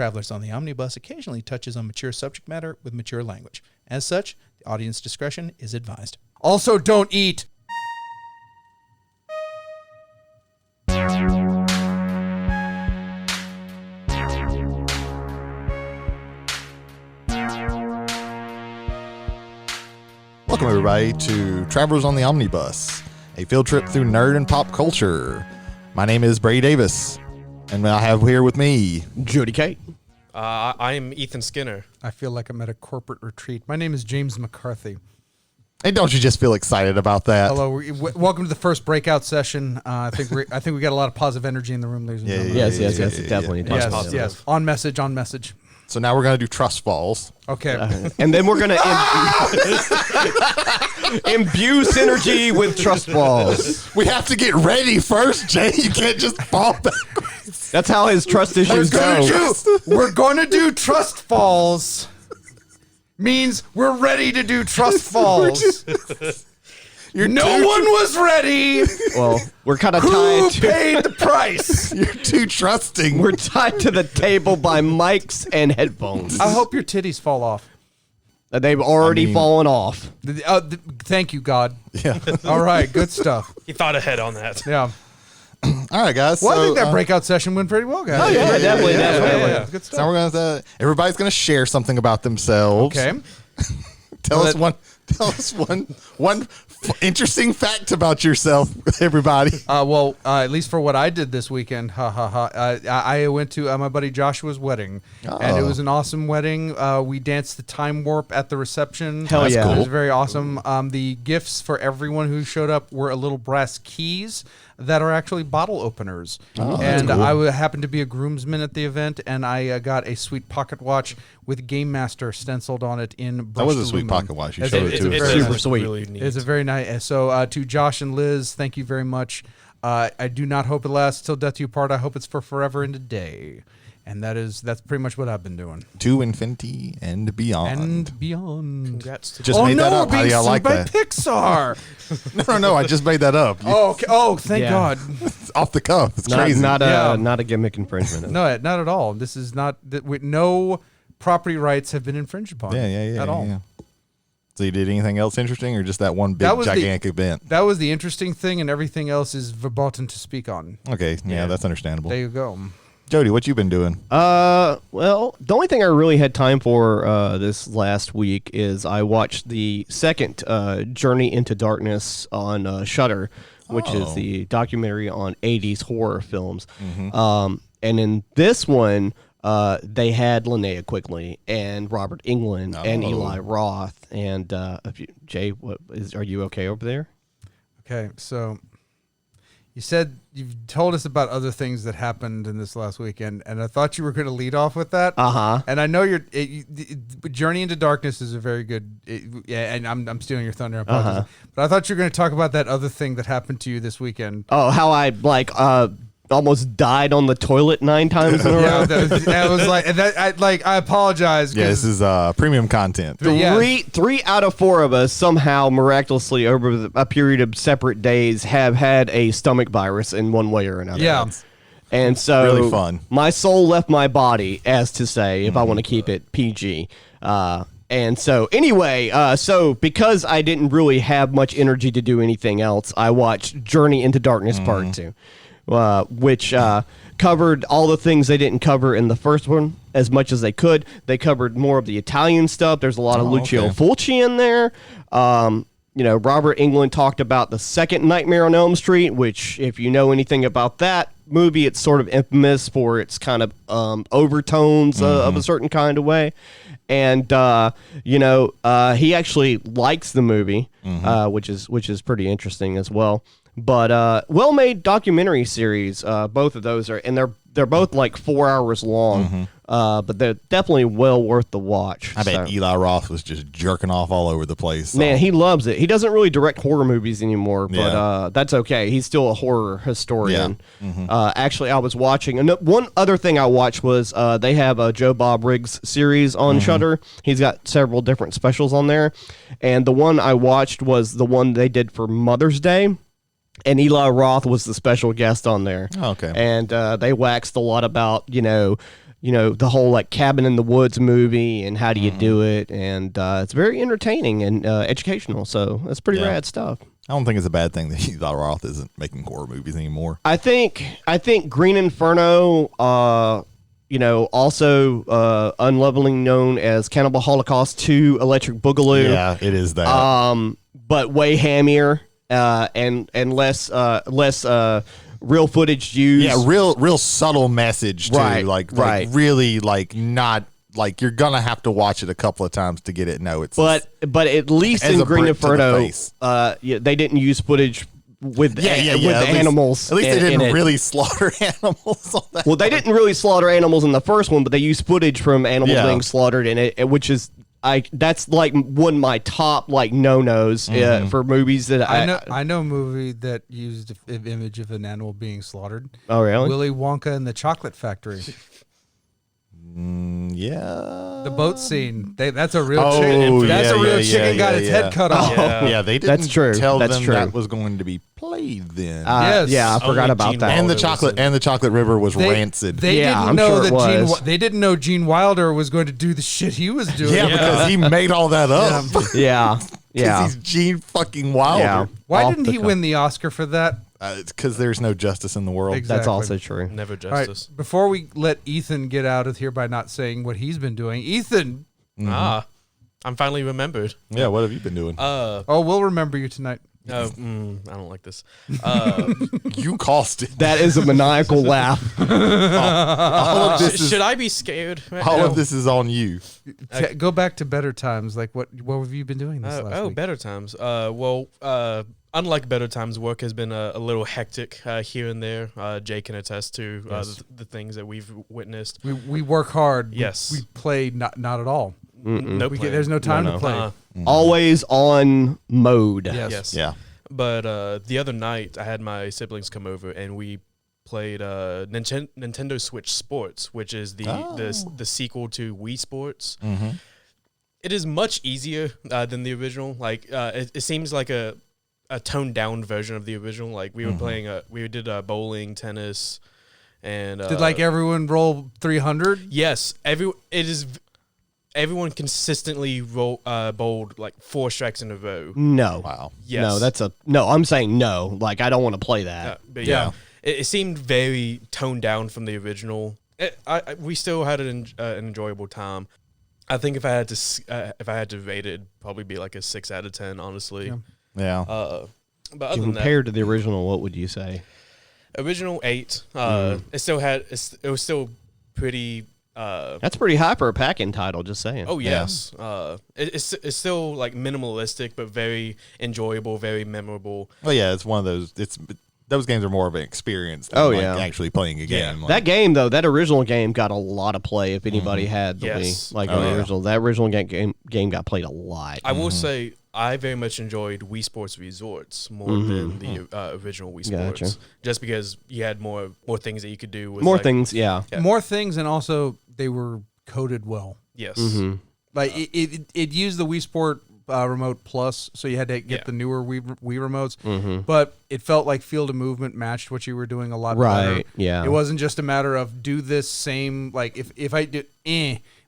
Travelers on the Omnibus occasionally touches on mature subject matter with mature language. As such, the audience discretion is advised. Also, don't eat. Welcome, everybody, to Travelers on the Omnibus, a field trip through nerd and pop culture. My name is Brady Davis, and I have here with me Jody Kate. I'm Ethan Skinner. I feel like I'm at a corporate retreat. My name is James McCarthy. Hey, don't you just feel excited about that? Hello, welcome to the first breakout session. I think we got a lot of positive energy in the room, ladies and gentlemen. Yes, definitely. Yes. On message. So now we're going to do trust falls. Okay. And then we're going to imbue synergy with trust balls. We have to get ready first, Jay. You can't just fall back. That's how his trust issues go. We're going to do trust falls. Means we're ready to do trust falls. No one was ready. Well, we're kind of Who tied to... paid the price? You're too trusting. We're tied to the table by mics and headphones. I hope your titties fall off. They've already fallen off. Thank you, God. Yeah. All right, good stuff. He thought ahead on that. Yeah. All right, guys. Well, I think that breakout session went pretty well, guys. Oh, yeah, definitely. Yeah. Good stuff. So we're going to everybody's going to share something about themselves. Okay. Tell us one interesting fact about yourself, everybody. At least for what I did this weekend, I went to my buddy Joshua's wedding, and it was an awesome wedding. We danced the time warp at the reception. Hell yeah. It was very awesome. The gifts for everyone who showed up were a little brass keys that are actually bottle openers. And cool. I happened to be a groomsman at the event, and I got a sweet pocket watch with Game Master stenciled on it in brushed That was a sweet aluminum. pocket watch. You It's showed a- it to it's us. very super nice. sweet. Really neat. It's a very nice. So to Josh and Liz, thank you very much. I do not hope it lasts till death do you part. I hope it's for forever and a day. And that's pretty much what I've been doing. To infinity and beyond. And beyond. Congrats to Just made that up. We're How being do y'all sued like by that? Pixar. No, I just made that up. Okay. Oh, thank Yeah. God. It's off the cuff. It's Not crazy. not Yeah. a gimmick infringement. No, not at all. This is not. No property rights have been infringed upon. Yeah. At all. Yeah. So you did anything else interesting, or just that one big That was gigantic event? That was the interesting thing, and everything else is verboten to speak on. Okay, yeah, that's understandable. There you go. Jody, what you been doing? Well, the only thing I really had time for this last week is I watched the second Journey into Darkness on Shudder, which is the documentary on 80s horror films. And in this one, they had Linnea Quigley and Robert Englund and Eli Roth. And Jay, are you okay over there? Okay, so you've told us about other things that happened in this last weekend, and I thought you were going to lead off with that. And I know Journey into Darkness is a very good. And I'm stealing your thunder. I apologize. But I thought you were going to talk about that other thing that happened to you this weekend. Oh, how I almost died on the toilet 9 times in a row. Yeah, that was like that. I apologize. Yeah, this is premium content. Three out of 4 of us somehow miraculously over a period of separate days have had a stomach virus in one way or another. Yeah. And so Really fun. My soul left my body, as to say, if I want to keep it PG. And so anyway, so because I didn't really have much energy to do anything else, I watched Journey into Darkness Part 2. Which covered all the things they didn't cover in the first one as much as they could. They covered more of the Italian stuff. There's a lot of Lucio Fulci in there. Robert Englund talked about the second Nightmare on Elm Street, which, if you know anything about that movie, it's sort of infamous for its kind of overtones of a certain kind of way. And he actually likes the movie, which is pretty interesting as well. But well-made documentary series. Both of those are, and they're both like 4 hours long. But they're definitely well worth the watch. I bet Eli Roth was just jerking off all over the place. Man, he loves it. He doesn't really direct horror movies anymore, but that's okay. He's still a horror historian. Yeah. Actually, I was watching, and one other thing I watched was they have a Joe Bob Briggs series on Shudder. He's got several different specials on there, and the one I watched was the one they did for Mother's Day. And Eli Roth was the special guest on there. Oh, okay. And they waxed a lot about, the whole like Cabin in the Woods movie and how do you do it, and it's very entertaining and educational. So that's pretty rad stuff. I don't think it's a bad thing that Eli Roth isn't making horror movies anymore. I think Green Inferno, also unleveling known as Cannibal Holocaust 2 Electric Boogaloo. Yeah, it is that. But way hammier and less real footage used. Yeah, real subtle message too. Right, Like right. really like not like you're gonna have to watch it a couple of times to get it. No, it's But at least as in a Green brick to the Inferno, face. they didn't use footage with yeah, with at least- animals. At least they in didn't it. really slaughter animals on that. Well, they didn't really slaughter animals in the first one, but they used footage from animals Yeah. being slaughtered in it, which is that's like one of my top like no-nos for movies that I know a movie that used an image of an animal being slaughtered. Oh, really? Willy Wonka and the Chocolate Factory. Yeah. The boat scene. That's a real Oh, chicken. That's yeah, a real yeah, chicken yeah, got its yeah. head cut off. Yeah, they didn't That's true. tell That's them true. that was going to be played then. Yes. Yeah, I forgot Only about Gene that. and the Wilder was chocolate river was rancid. They Yeah, didn't I'm know sure that it was. they didn't know Gene Wilder was going to do the shit he was doing. yeah, because he made all that up. Yeah, yeah. He's Gene fucking Wilder. Yeah. Why Off didn't the he cuff. win the Oscar for that? It's because there's no justice in the world. Exactly. That's also true. Never All right, justice. before we let Ethan get out of here by not saying what he's been doing, Ethan. I'm finally remembered. Yeah, what have you been doing? Oh, we'll remember you tonight. I don't like this. You caused it. That is a maniacal laugh. All of this is Should I be scared? all of this is on you. Go back to better times. Like what have you been doing this last week? Better times. Unlike better times, work has been a little hectic here and there. Jay can attest to the things that we've witnessed. We work hard. Yes. We play not at all. No plan. There's no time No. to play. Always on mode. Yes. Yeah. But the other night, I had my siblings come over and we played Nintendo Switch Sports, which is the sequel to Wii Sports. Mm-hmm. It is much easier than the original. Like it seems like a toned down version of the original. Like we were playing we did bowling, tennis, and Did like everyone roll 300? yes, everyone consistently bowled like 4 strikes in a row. No. Wow. Yes. No, I'm saying no. Like, I don't want to play that. But Yeah. it seemed very toned down from the original. We still had an enjoyable time. I think if I had to rate it, it'd probably be like a 6 out of 10, honestly. Yeah. But other than that, Compared to the original, what would you say? original 8, it was still pretty. That's pretty high for a pack-in title, just saying. Oh yes, it's still like minimalistic, but very enjoyable, very memorable. Well, yeah, it's one of those. Those games are more of an experience than actually playing a game. Yeah. Like, That game, though, that original game got a lot of play. If anybody had the Yes. Wii, like Oh, the yeah. original, that original game got played a lot. I will say I very much enjoyed Wii Sports Resorts more than the original Wii Sports, Gotcha. just because you had more things that you could do with More like, things, yeah. Yeah. More things, and also they were coded well. Yes, Like it used the Wii Sport Remote Plus, so you had to get the newer Wii remotes. But it felt like field of movement matched what you were doing a lot better. Right, yeah. It wasn't just a matter of do this same, like if I did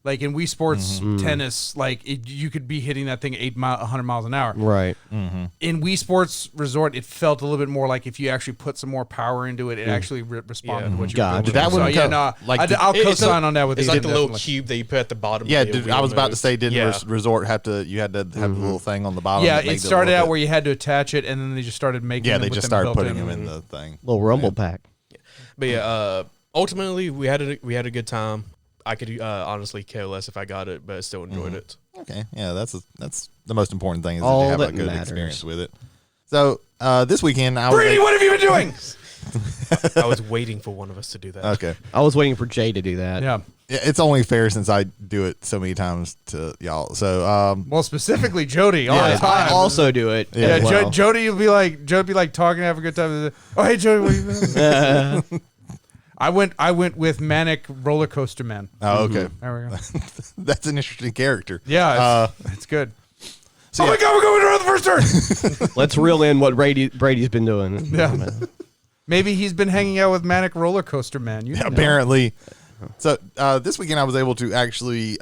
like in Wii Sports tennis, like you could be hitting that thing 100 miles an hour. Right. In Wii Sports Resort, it felt a little bit more like if you actually put some more power into it, it actually responded to what you were Gotcha. doing. That So wouldn't yeah, count. no, Like, I'll It's co-sign on that with It's you. like the little Definitely. cube that you put at the bottom. yeah, of the Wii I was about to remote. say, didn't Yeah. Resort have to? You had to have the little thing on the bottom. Yeah, that made it started a little out bit- where you had to attach it, and then they just started making. Yeah, them they with just them started built putting in. them in the thing. Little Rumble pack. But yeah, ultimately we had a good time. I could honestly care less if I got it, but I still enjoyed it. Okay, yeah, that's the most important thing is All that you have a that good matters. experience with it. So this weekend, I was Brady, what have you been doing? I was waiting for one of us to do that. okay. I was waiting for Jay to do that. Yeah. Yeah, it's only fair since I do it so many times to y'all. So Well, specifically Jody all Yeah, the time. I also do it. Yeah, as well. Jody will be like talking, have a good time. Oh, hey Jody, what have you been? I went with Manic Roller Coaster Man. oh, okay, There we go. that's an interesting character. Yeah, it's good. So oh my yeah. God, we're going around the first turn. Let's reel in what Brady's been doing. Yeah. Maybe he's been hanging out with Manic Roller Coaster Man. You don't know. Apparently, So this weekend I was able to actually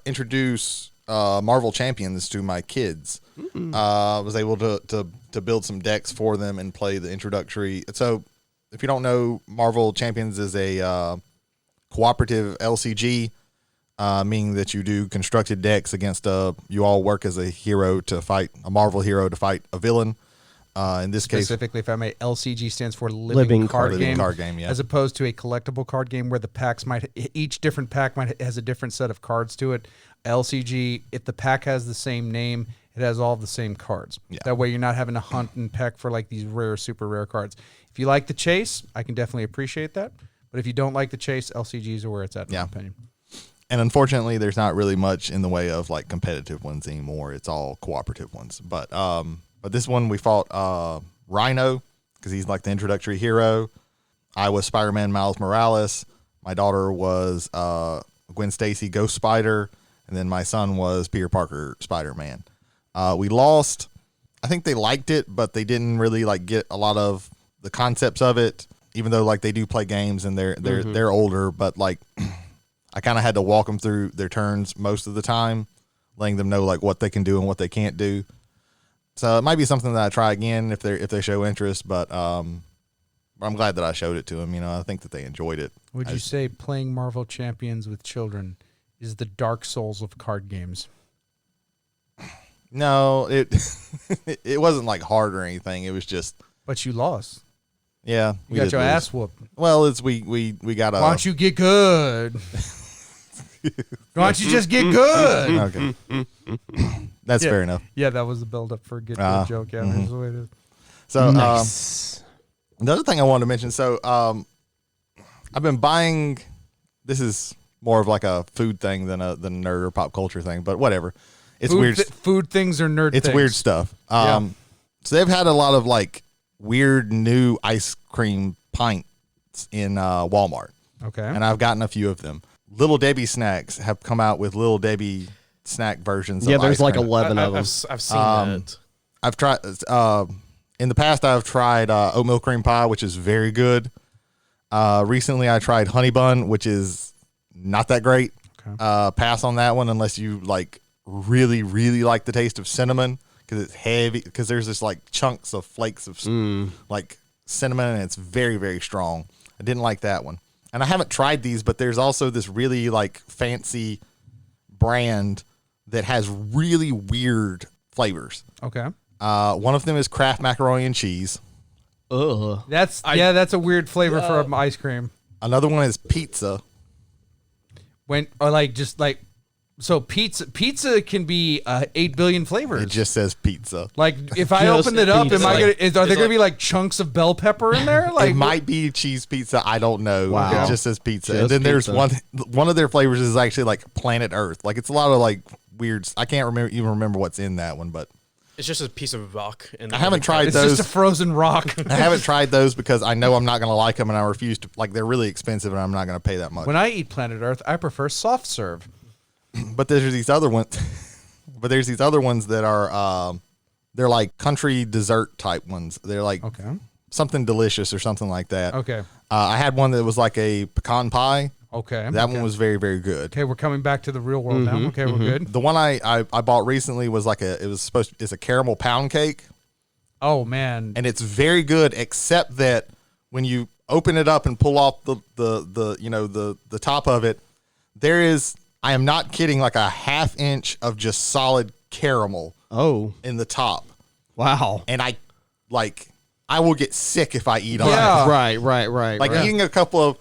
introduce Marvel Champions to my kids. I was able to build some decks for them and play the introductory. So if you don't know, Marvel Champions is a cooperative LCG, meaning that you do constructed decks against you all work as a hero to fight a Marvel hero to fight a villain. In this case, specifically, if I may, LCG stands for living card game, yeah. as opposed to a collectible card game where the packs each different pack has a different set of cards to it. LCG, if the pack has the same name, it has all the same cards. Yeah. That way, you're not having to hunt and peck for like these rare, super rare cards. If you like the chase, I can definitely appreciate that. But if you don't like the chase, LCGs are where it's at, in my opinion. And unfortunately, there's not really much in the way of like competitive ones anymore. It's all cooperative ones. But this one we fought Rhino because he's like the introductory hero. I was Spider-Man Miles Morales. My daughter was Gwen Stacy Ghost Spider, and then my son was Peter Parker Spider-Man. We lost. I think they liked it, but they didn't really like get a lot of the concepts of it. Even though like they do play games and they're older, but like I kind of had to walk them through their turns most of the time, letting them know like what they can do and what they can't do. So it might be something that I try again if they show interest, but I'm glad that I showed it to them. You know, I think that they enjoyed it. Would you say playing Marvel Champions with children is the Dark Souls of card games? No, it it wasn't like hard or anything. It was just. But you lost. Yeah, you got your ass whooped. Well, it's we got a. Why don't you get good? Why don't you just get good? Okay, that's fair enough. Yeah, that was the build up for a get good joke. Yeah, that's the way it is. So, Nice. The other thing I wanted to mention. So, I've been buying. This is more of like a food thing than a nerd or pop culture thing, but whatever. It's weird. Food things are nerd. It's things. weird stuff. So they've had a lot of like weird new ice cream pints in Walmart. Okay. And I've gotten a few of them. Little Debbie snacks have come out with Little Debbie snack versions of there's ice like cream. 11 of them. I've seen that. I've tried in the past I've tried oatmeal cream pie, which is very good. Recently I tried honey bun, which is not that great. Okay. Pass on that one unless you like really, really like the taste of cinnamon. Because it's heavy, because there's this like chunks of flakes of like cinnamon, and it's very, very strong. I didn't like that one, and I haven't tried these, but there's also this really like fancy brand that has really weird flavors. Okay. One of them is Kraft macaroni and cheese. Ugh. That's a weird flavor for ice cream. Another one is pizza. So pizza can be 8 billion flavers. It just says pizza. Like if I Just open it up, pizza. are there gonna be like chunks of bell pepper in there? Like It might be cheese pizza. I don't know. Wow. It just says pizza. Just and then there's pizza. one of their flavors is actually like Planet Earth. Like it's a lot of like weird. I can't remember what's in that one, but It's just a piece of rock. And I haven't tried it's those. just a frozen rock. I haven't tried those because I know I'm not going to like them, and I refuse to. Like they're really expensive, and I'm not going to pay that much. When I eat Planet Earth, I prefer soft serve. But there's these other ones. But there's these other ones that are they're like country dessert type ones. They're like something delicious or something like that. Okay. I had one that was like a pecan pie. Okay. That one was very, very good. Okay, we're coming back to the real world now. Okay, we're good. The one I bought recently was like it's a caramel pound cake, Oh man. and it's very good, except that when you open it up and pull off the top of it, there is, I am not kidding, like a half inch of just solid caramel in the top. Wow. And I will get sick if I eat on Yeah. it. Right. Like eating a couple of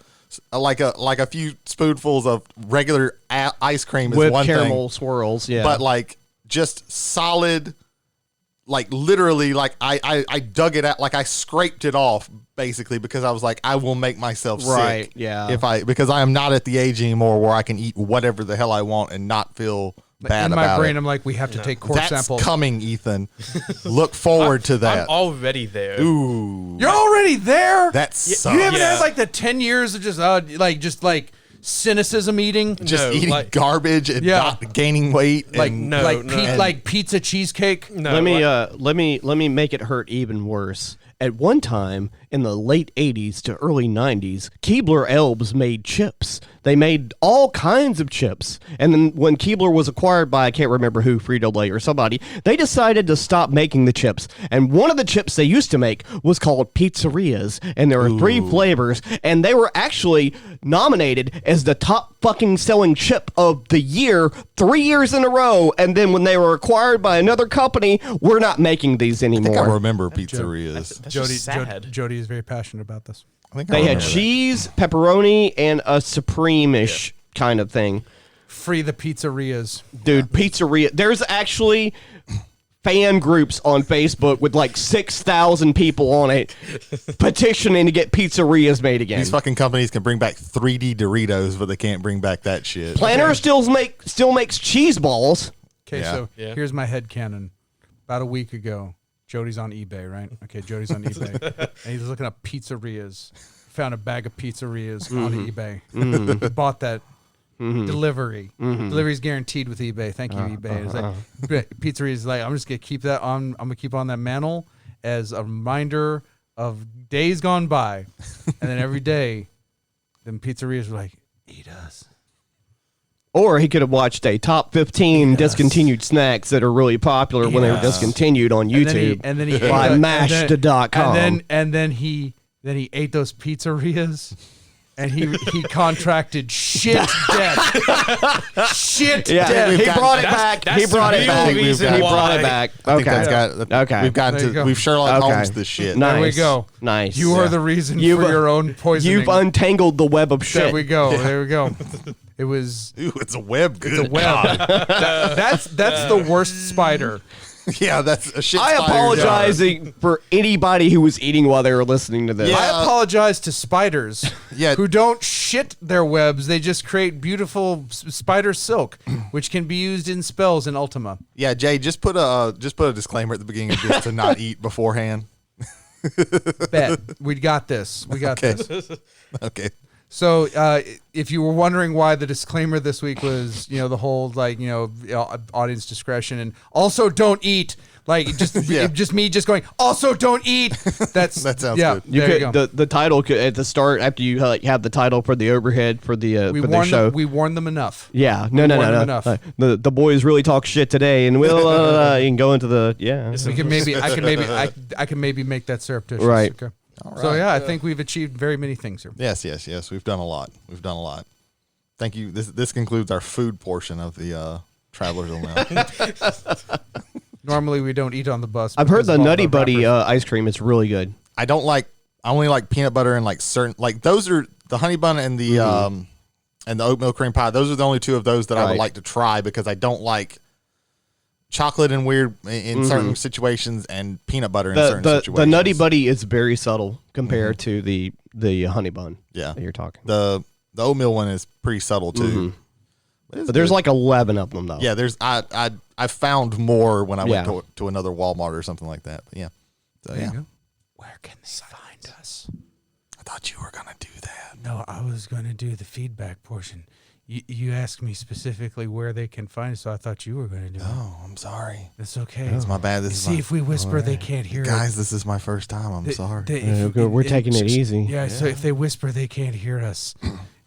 like a few spoonfuls of regular ice cream is With one caramel thing, swirls, yeah. but like just solid, like literally, like I dug it out, like I scraped it off basically because I was like, I will make myself sick, because I am not at the age anymore where I can eat whatever the hell I want and not feel bad in about my brain, it. I'm like, we have to take core That's samples. coming, Ethan. Look forward to that. I'm already there. Ooh, You're already there. that sucks. You haven't had like the 10 years of just cynicism eating. Just No, eating like- garbage and not gaining weight. Like and, like pizza cheesecake. No, let me make it hurt even worse. At one time in the late 80s to early 90s, Keebler Elbs made chips. They made all kinds of chips. And then when Keebler was acquired by, I can't remember who, Frito-Lay or somebody, they decided to stop making the chips. And one of the chips they used to make was called Pizzerias. And there were 3 flavors. And they were actually nominated as the top fucking selling chip of the year 3 years in a row. And then when they were acquired by another company, we're not making these anymore. I think I remember pizzerias. Jody is very passionate about this. They had cheese, pepperoni, and a supreme-ish kind of thing. Free the pizzerias. Dude, pizzeria. There's actually fan groups on Facebook with like 6,000 people on it petitioning to get pizzerias made again. These fucking companies can bring back 3D Doritos, but they can't bring back that shit. Planner still makes cheese balls. Okay, so here's my headcanon. About a week ago, Jody's on eBay, right? Okay, Jody's on eBay. And he's looking up pizzerias. Found a bag of pizzerias on eBay. Bought that. Delivery. Delivery's guaranteed with eBay. Thank you, eBay. It's like, pizzeria's like, I'm just going to keep that on. I'm going to keep on that mantle as a reminder of days gone by. And then every day, them pizzerias were like, eat us. Or he could have watched a top 15 discontinued snacks that are really popular when they were discontinued on YouTube. And then he by Mashed.com. And then he ate those pizzerias. And he contracted shit debt. Shit debt. He brought it back. He brought it back. He brought it back. Okay. We've Sherlock Holmes this shit. Nice. There we go. Nice. You are the reason for your own poisoning. You've untangled the web of shit. There we go. There we go. It was. Ooh, it's a web. Good. It's a web. That's the worst spider. Yeah, that's a shit. I spider apologize jar. for anybody who was eating while they were listening to this. Yeah. I apologize to spiders who don't shit their webs. They just create beautiful spider silk, which can be used in spells in Ultima. Yeah, Jay, just put a disclaimer at the beginning of this to not eat beforehand. Bet. We got this. We got this. Okay. So, if you were wondering why the disclaimer this week was, the whole audience discretion and also don't eat, just me just going also don't eat. That sounds good. You go. The title could, at the start after you have the title for the overhead for the show. We warned them enough. Yeah, no. Enough. The boys really talk shit today, and we'll you can go into the We can I can maybe make that surreptitious. Right. Okay. Right. So I think we've achieved very many things here. Yes. We've done a lot. Thank you. This concludes our food portion of the Travelers Only. Normally we don't eat on the bus. I've heard the Nutty Buddy ice cream is really good. I only like peanut butter and certain those are the honey bun and the oatmeal cream pie. Those are the only two of those that I would like to try because I don't like chocolate in certain situations and peanut butter in certain situations. The Nutty Buddy is very subtle compared to the honey bun. Yeah, that you're talking. The oatmeal one is pretty subtle too. But there's like 11 of them though. Yeah, I found more when I went to another Walmart or something like that. But yeah, so there you go. Where can they find us? I thought you were gonna do that. No, I was gonna do the feedback portion. You asked me specifically where they can find us, so I thought you were going to do it. Oh, I'm sorry. It's okay. It's my bad. If we whisper, they can't hear it. Guys, this is my first time. I'm sorry. We're taking it easy. Yeah, so if they whisper, they can't hear us.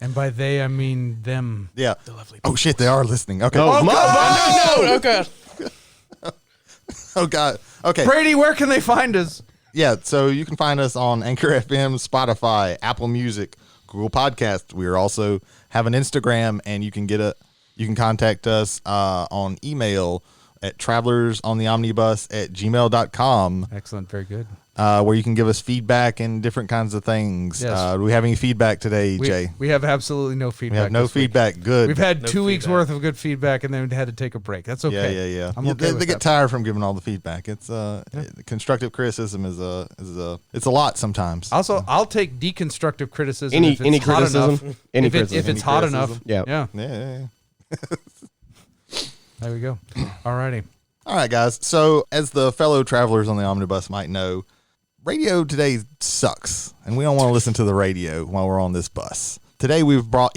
And by they, I mean them. Yeah. The lovely people. Oh, shit, they are listening. Okay. Oh, God! No, God. Oh, God. Okay. Brady, where can they find us? Yeah, so you can find us on Anchor FM, Spotify, Apple Music, Google Podcasts. We are also have an Instagram, and you can contact us on email at travelersontheomnibus@gmail.com. Excellent, very good. Where you can give us feedback and different kinds of things. Yes. Do we have any feedback today, Jay? We have absolutely no feedback. We have no feedback. Week. Good. We've had 2 weeks worth of good feedback, and then we had to take a break. That's okay. Yeah. I'm okay they get tired from giving all the feedback. It's constructive criticism is it's a lot sometimes. Also, I'll take deconstructive criticism. If it's hot enough. Yeah. Yeah. There we go. Alrighty. All right, guys. So, as the fellow travelers on the omnibus might know, radio today sucks, and we don't want to listen to the radio while we're on this bus. Today, we've brought.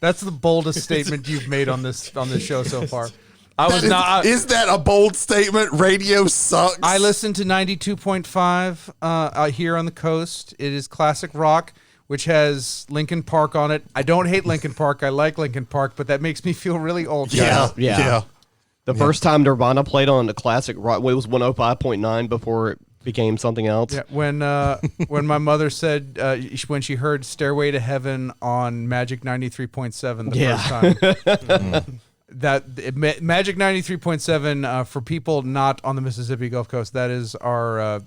That's the boldest statement you've made on this show so far. I was not. Is that a bold statement? Radio sucks. I listen to 92.5 here on the coast. It is classic rock, which has Linkin Park on it. I don't hate Linkin Park. I like Linkin Park, but that makes me feel really old. Yeah. The first time Nirvana played on the classic rock, it was 105.9 before it became something else. Yeah, when my mother said when she heard "Stairway to Heaven" on Magic 93.7 the first time, Magic 93.7 for people not on the Mississippi Gulf Coast, that is our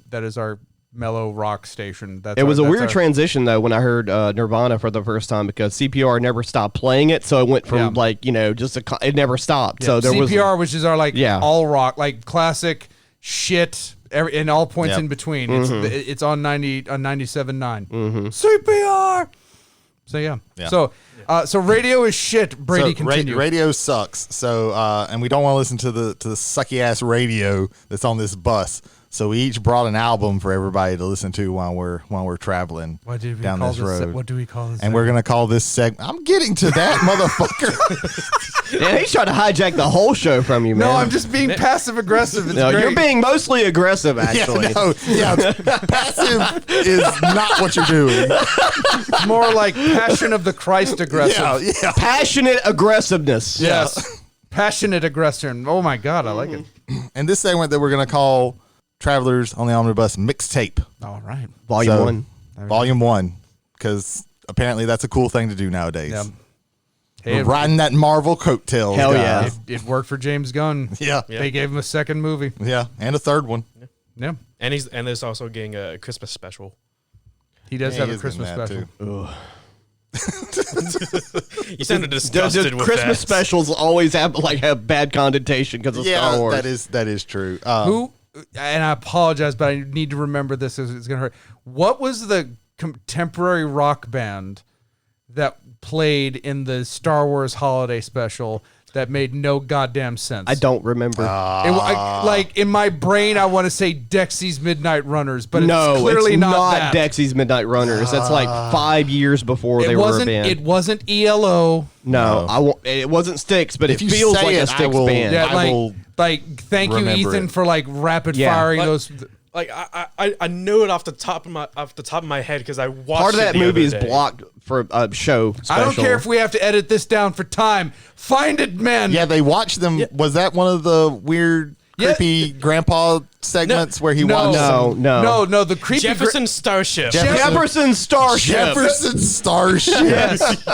mellow rock station. It was a weird transition though when I heard Nirvana for the first time because CPR never stopped playing it, so it went from it never stopped. Yeah. So there CPR, which is our all rock, like classic shit. In all points in between, it's on 97.9 CPR. So yeah. So radio is shit. Brady, continue. Radio sucks. So and we don't want to listen to the sucky ass radio that's on this bus. So we each brought an album for everybody to listen to while we're traveling down this road. What do we call this? And we're gonna call this segment. I'm getting to that, motherfucker. Yeah, he's trying to hijack the whole show from you, man. No, I'm just being passive aggressive. It's no, great. you're being mostly aggressive, actually. Passive is not what you're doing. It's more like Passion of the Christ aggressive. Yeah. Passionate aggressiveness. Yes. Passionate aggression. Oh my God, I like it. And this segment that we're gonna call Travelers on the Omnibus Mixtape. All right. Volume 1. Volume 1. Because apparently that's a cool thing to do nowadays. Yeah. We're riding that Marvel coattails. Hell guys. yeah. It worked for James Gunn. Yeah. They gave him a second movie. Yeah. And a third one. Yeah. And there's also getting a Christmas special. He does have a Christmas special. You sounded disgusted with Christmas that. specials always have bad connotation because of Star Wars. that is true. Who? And I apologize, but I need to remember this as it's going to hurt. What was the contemporary rock band that played in the Star Wars holiday special that made no goddamn sense? I don't remember. In my brain, I want to say Dexy's Midnight Runners, but no, it's clearly not that. Dexy's Midnight Runners. That's like 5 years before they were a band. It wasn't ELO. No, it wasn't Styx, but it feels like a Styx band. Yeah, thank you, Ethan, for rapid firing those. I know it off the top of my head because I watched. Part of that movie is day. blocked for a show special. I don't care if we have to edit this down for time. Find it, man. Yeah, they watched them. Yeah. Was that one of the weird, creepy grandpa segments where he watched? No. The creepy Jefferson Starship. Jefferson Starship. Jefferson Starship. Yes.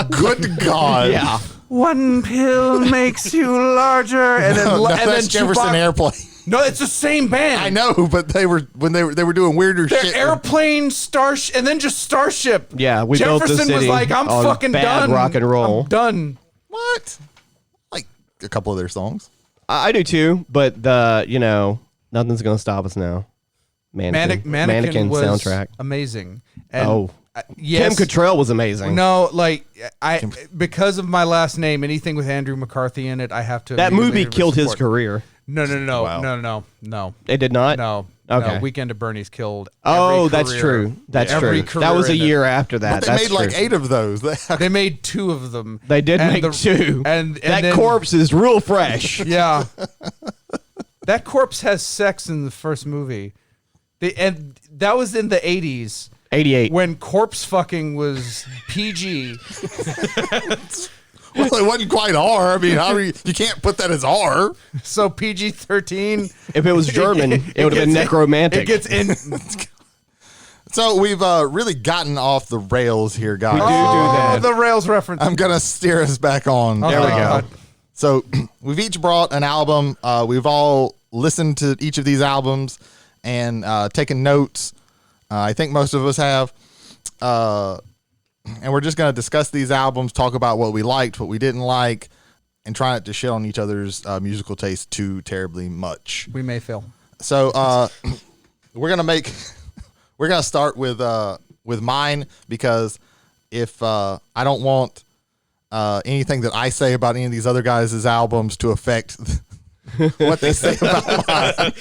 Good God. Yeah. One pill makes you larger, and then that's Jefferson Airplane. No, it's the same band. I know, but they were doing weirder shit. Airplane, Starship, and then just Starship. Yeah, we built the Jefferson city was like, I'm on fucking bad done. rock and roll. I'm done. What? Like a couple of their songs. I do too, but nothing's gonna stop us now. Mannequin was soundtrack, amazing. And Kim Cattrall was amazing. No, because of my last name, anything with Andrew McCarthy in it, I have to. That movie killed his career. No. Wow. No. It did not? No. Okay. No, Weekend at Bernie's killed. That's true. That's true. That was a year after that. But they made 8 of those. They made 2 of them. They did make 2. And that corpse is real fresh. Yeah. That corpse has sex in the first movie. And that was in the 80s. 88. When corpse fucking was PG. Well, it wasn't quite R. I mean, you can't put that as R. So PG-13. If it was German, it would have been necromantic. It gets in. So we've really gotten off the rails here, guys. We do that. The rails reference. I'm gonna steer us back on. There we go. So we've each brought an album. We've all listened to each of these albums and taken notes. I think most of us have. And we're just going to discuss these albums, talk about what we liked, what we didn't like, and try not to shit on each other's musical taste too terribly much. We may fail. So we're gonna start with mine, because if I don't want anything that I say about any of these other guys' albums to affect what they say about mine.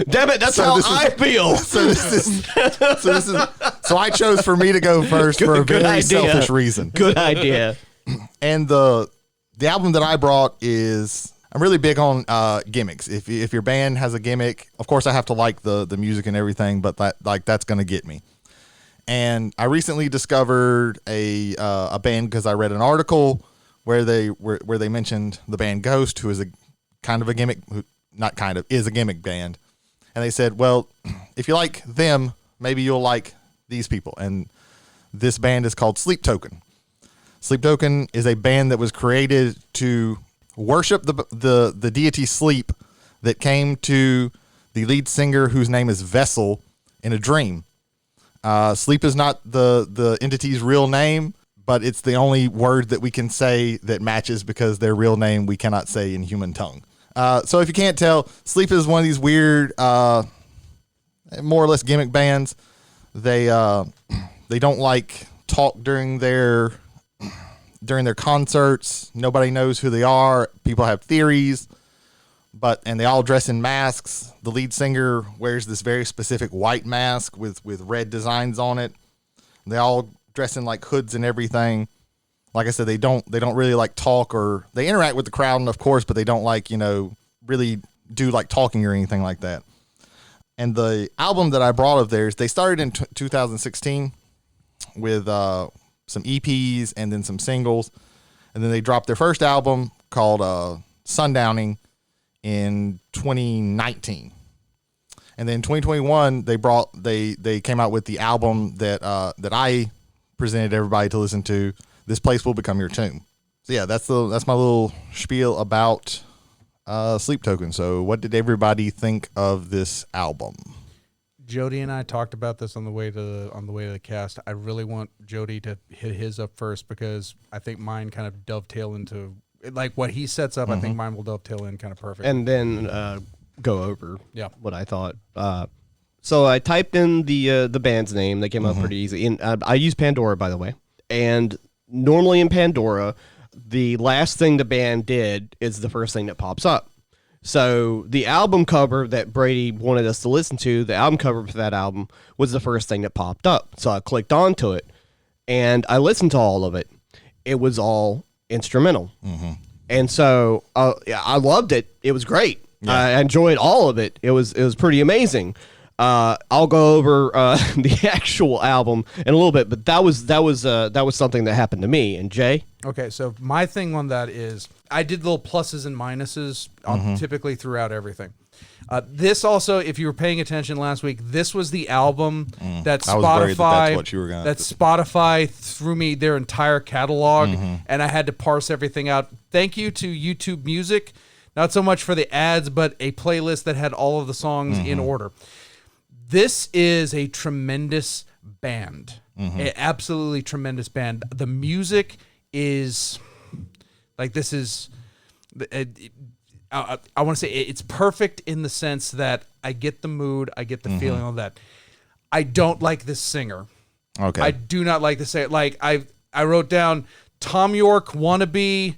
Damn it, that's how I feel. So I chose for me to go first for a very selfish reason. Good idea. And the album that I brought is I'm really big on gimmicks. If your band has a gimmick, of course I have to like the music and everything, but that's gonna get me. And I recently discovered a band because I read an article where they mentioned the band Ghost, who is a kind of a gimmick, is a gimmick band, and they said, well, if you like them, maybe you'll like these people. And this band is called Sleep Token. Sleep Token is a band that was created to worship the deity Sleep that came to the lead singer, whose name is Vessel, in a dream. Sleep is not the entity's real name, but it's the only word that we can say that matches because their real name we cannot say in human tongue. So if you can't tell, Sleep is one of these weird, more or less gimmick bands. They don't like talk during their concerts. Nobody knows who they are. People have theories, and they all dress in masks. The lead singer wears this very specific white mask with red designs on it. They all dress in like hoods and everything. Like I said, they don't really like talk, or they interact with the crowd, of course, but they don't like, really do like talking or anything like that. And the album that I brought of theirs, they started in 2016 with some EPs and then some singles. And then they dropped their first album called Sundowning in 2019. And then 2021, they came out with the album that I presented everybody to listen to, This Place Will Become Your Tomb. So yeah, that's my little spiel about Sleep Token. So what did everybody think of this album? Jody and I talked about this on the way to the cast. I really want Jody to hit his up first because I think mine kind of dovetail into like what he sets up. I think mine will dovetail in kind of perfect. And then go over what I thought. So I typed in the band's name. They came up pretty easy. And I use Pandora, by the way. And normally in Pandora, the last thing the band did is the first thing that pops up. So the album cover that Brady wanted us to listen to, the album cover for that album, was the first thing that popped up. So I clicked onto it, and I listened to all of it. It was all instrumental. And so I loved it. It was great. Yeah. I enjoyed all of it. It was pretty amazing. I'll go over the actual album in a little bit, but that was something that happened to me. And Jay? Okay, so my thing on that is I did little pluses and minuses typically throughout everything. This also, if you were paying attention last week, this was the album that Spotify threw me their entire catalog, and I had to parse everything out. Thank you to YouTube Music, not so much for the ads, but a playlist that had all of the songs in order. This is a tremendous band, an absolutely tremendous band. The music is like this is. I want to say it's perfect in the sense that I get the mood, I get the feeling of that. I don't like this singer. Okay. I do not like the singer. Like I wrote down Tom York wannabe.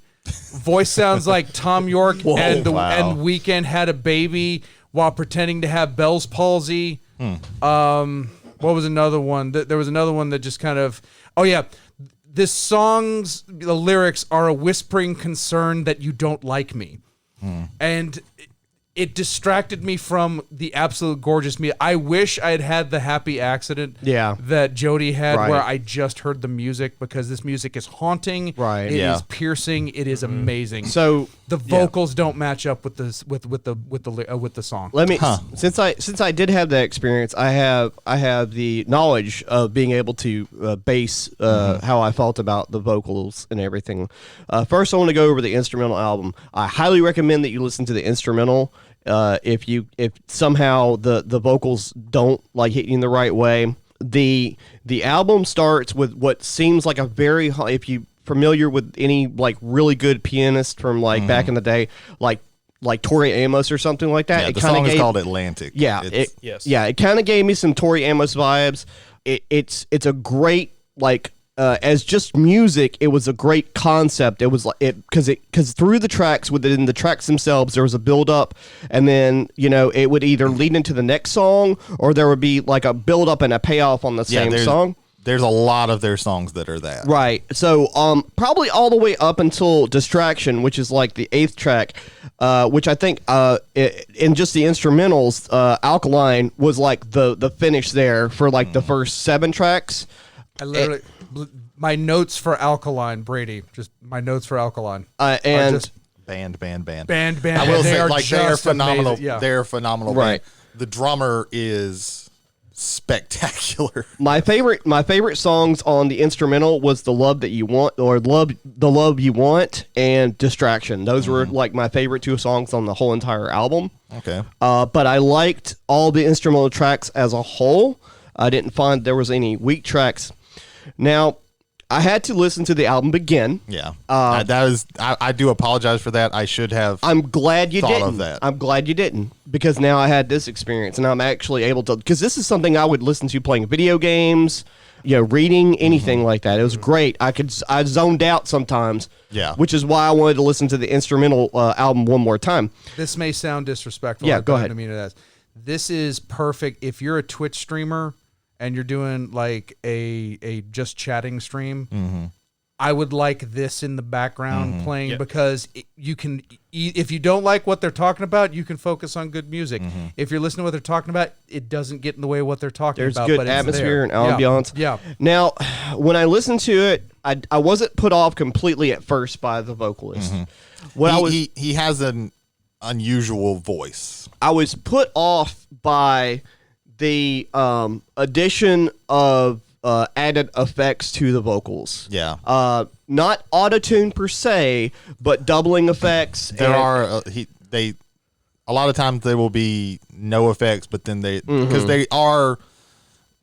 Voice sounds like Tom York. Whoa, and wow. Weeknd had a baby while pretending to have Bell's palsy. What was another one? There was another one that just kind of. Oh yeah. This song's the lyrics are a whispering concern that you don't like me. And it distracted me from the absolute gorgeous me. I wish I had had the happy accident that Jody had where I just heard the music, because this music is haunting. Right. It is piercing. It is amazing. So the vocals don't match up with the song. Let me since I did have that experience, I have the knowledge of being able to base how I felt about the vocals and everything. First, I want to go over the instrumental album. I highly recommend that you listen to the instrumental. If somehow the vocals don't like hit you in the right way, the album starts with what seems like a very, if you familiar with any like really good pianist from like back in the day, like Tori Amos or something like that. Yeah, the song is called Atlantic. Yeah, it kind of gave me some Tori Amos vibes. It's a great like. As just music, it was a great concept. It was like because through the tracks, within the tracks themselves, there was a build up, and then it would either lead into the next song, or there would be like a build up and a payoff on the same song. there's a lot of their songs that are that. Right. So probably all the way up until Distraction, which is like the 8th track, which I think in just the instrumentals, Alkaline was like the finish there for like the first 7 tracks. I literally my notes for Alkaline, Brady. Just my notes for Alkaline. And just Band. I will say, like, they are phenomenal. Amazing. Yeah. They're phenomenal. Right. Band. The drummer is spectacular. My favorite songs on the instrumental was The Love That You Want, or The Love You Want, and Distraction. Those were like my favorite 2 songs on the whole entire album. Okay. But I liked all the instrumental tracks as a whole. I didn't find there was any weak tracks. Now, I had to listen to the album again. Yeah. I do apologize for that. I should have. I'm glad you thought didn't. of that. I'm glad you didn't, because now I had this experience, and I'm actually able to. Because this is something I would listen to playing video games, reading, anything like that. It was great. I zoned out sometimes. Yeah. Which is why I wanted to listen to the instrumental album one more time. This may sound disrespectful. Yeah, go ahead. I mean, this is perfect if you're a Twitch streamer and you're doing like a just chatting stream. I would like this in the background playing because you can, if you don't like what they're talking about, you can focus on good music. If you're listening to what they're talking about, it doesn't get in the way of what they're talking There's about. good but atmosphere and it's there. ambiance. Yeah. Now, when I listened to it, I wasn't put off completely at first by the vocalist. He has an unusual voice. I was put off by the addition of added effects to the vocals. Yeah. Not auto-tune per se, but doubling effects. There are a lot of times there will be no effects, but then because they are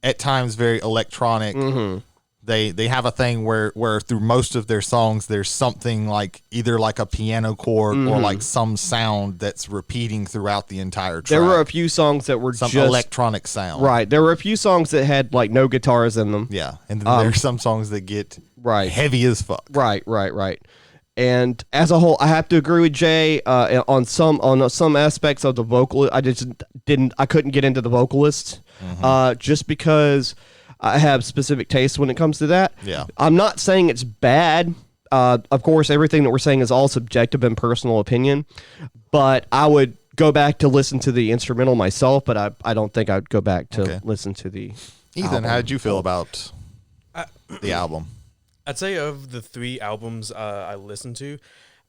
at times very electronic. They have a thing where through most of their songs there's something like either like a piano chord or like some sound that's repeating throughout the entire track. There were a few songs that were some just electronic sound. Right. There were a few songs that had like no guitars in them. Yeah, and then there's some songs that get heavy as fuck. Right. And as a whole, I have to agree with Jay on some aspects of the vocal. I couldn't get into the vocalist just because I have specific tastes when it comes to that. Yeah. I'm not saying it's bad. Of course, everything that we're saying is all subjective and personal opinion. But I would go back to listen to the instrumental myself, but I don't think I'd go back to listen to the Ethan, album. how did you feel about the album? I'd say of the 3 albums I listened to,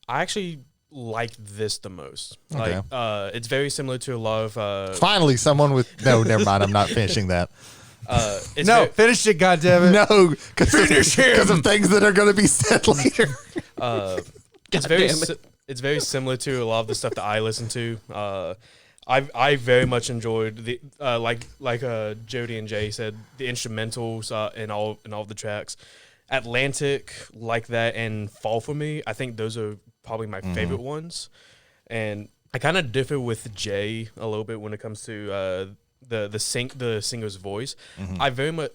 I actually liked this the most. Okay. Like, it's very similar to a lot of. Finally, someone with no. Never mind. I'm not finishing that. Finish it, goddammit. No, because of things that are going to be said later. It's very similar to a lot of the stuff that I listen to. I very much enjoyed the like Jody and Jay said, the instrumentals in all of the tracks. Atlantic, like that, and Fall For Me. I think those are probably my favorite ones. And I kind of differ with Jay a little bit when it comes to the singer's voice. I very much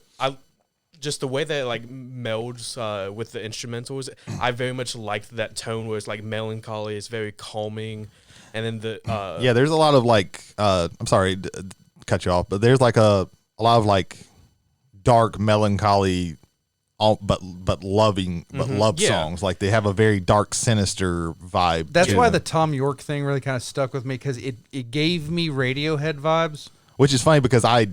just the way that it like melds with the instrumentals. I very much liked that tone where it's like melancholy. It's very calming, and then the there's a lot of like I'm sorry to cut you off, but there's like a lot of like dark melancholy. But love songs. Like they have a very dark, sinister vibe. That's why the Tom York thing really kind of stuck with me, because it gave me Radiohead vibes. Which is funny because I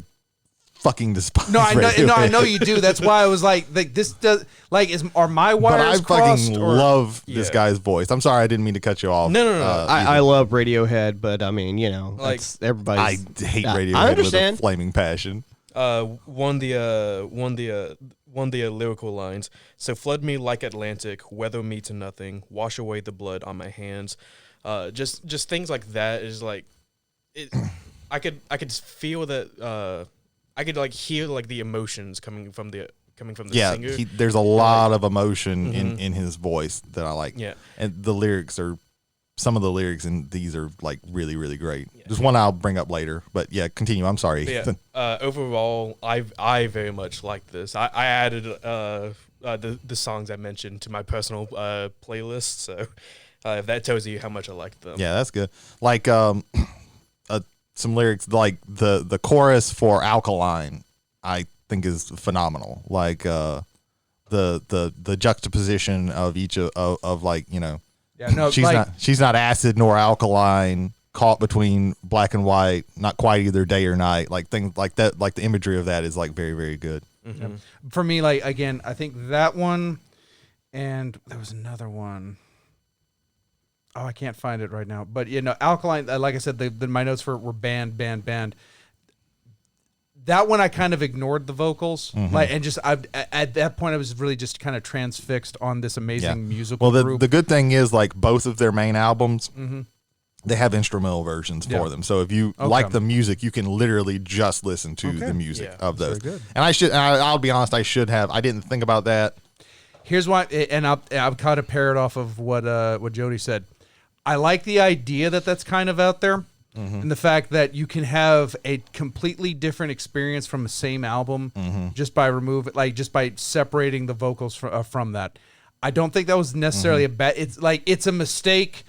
fucking despise. I know you do. That's why I was like this does like are my wires crossed? But I fucking or? love this guy's voice. I'm sorry, I didn't mean to cut you off. No. I love Radiohead, but I mean, like everybody's. I hate Radiohead I understand. with a flaming passion. One the lyrical lines. So flood me like Atlantic, weather me to nothing, wash away the blood on my hands. Just things like that is like it. I could feel that. I could like hear like the emotions coming from the singer. There's a lot of emotion in his voice that I like. Yeah, and some of the lyrics in these are like really, really great. Yeah. There's one I'll bring up later, but yeah, continue. I'm sorry. Overall, I very much like this. I added the songs I mentioned to my personal playlist, so if that tells you how much I like them. Yeah, that's good. Like some lyrics, like the chorus for Alkaline, I think is phenomenal. Like the juxtaposition of each of like, you know, she's not acid nor alkaline, caught between black and white, not quite either day or night, like things like that. Like the imagery of that is like very, very good. Mm-hmm. For me, like, again, I think that one, and there was another one. Oh, I can't find it right now. But, you know, Alkaline, like I said, my notes were band. That one I kind of ignored the vocals. Like, and just at that point I was really just kind of transfixed on this amazing musical group. The good thing is, like, both of their main albums, they have instrumental versions for them. So if you like the music, you can literally just listen to the music of those. Very good. And I'll be honest, I didn't think about that. Here's why, and I'll kind of pair it off of what Jody said. I like the idea that that's kind of out there, and the fact that you can have a completely different experience from the same album just by separating the vocals from that. I don't think that was necessarily a bad. It's a mistake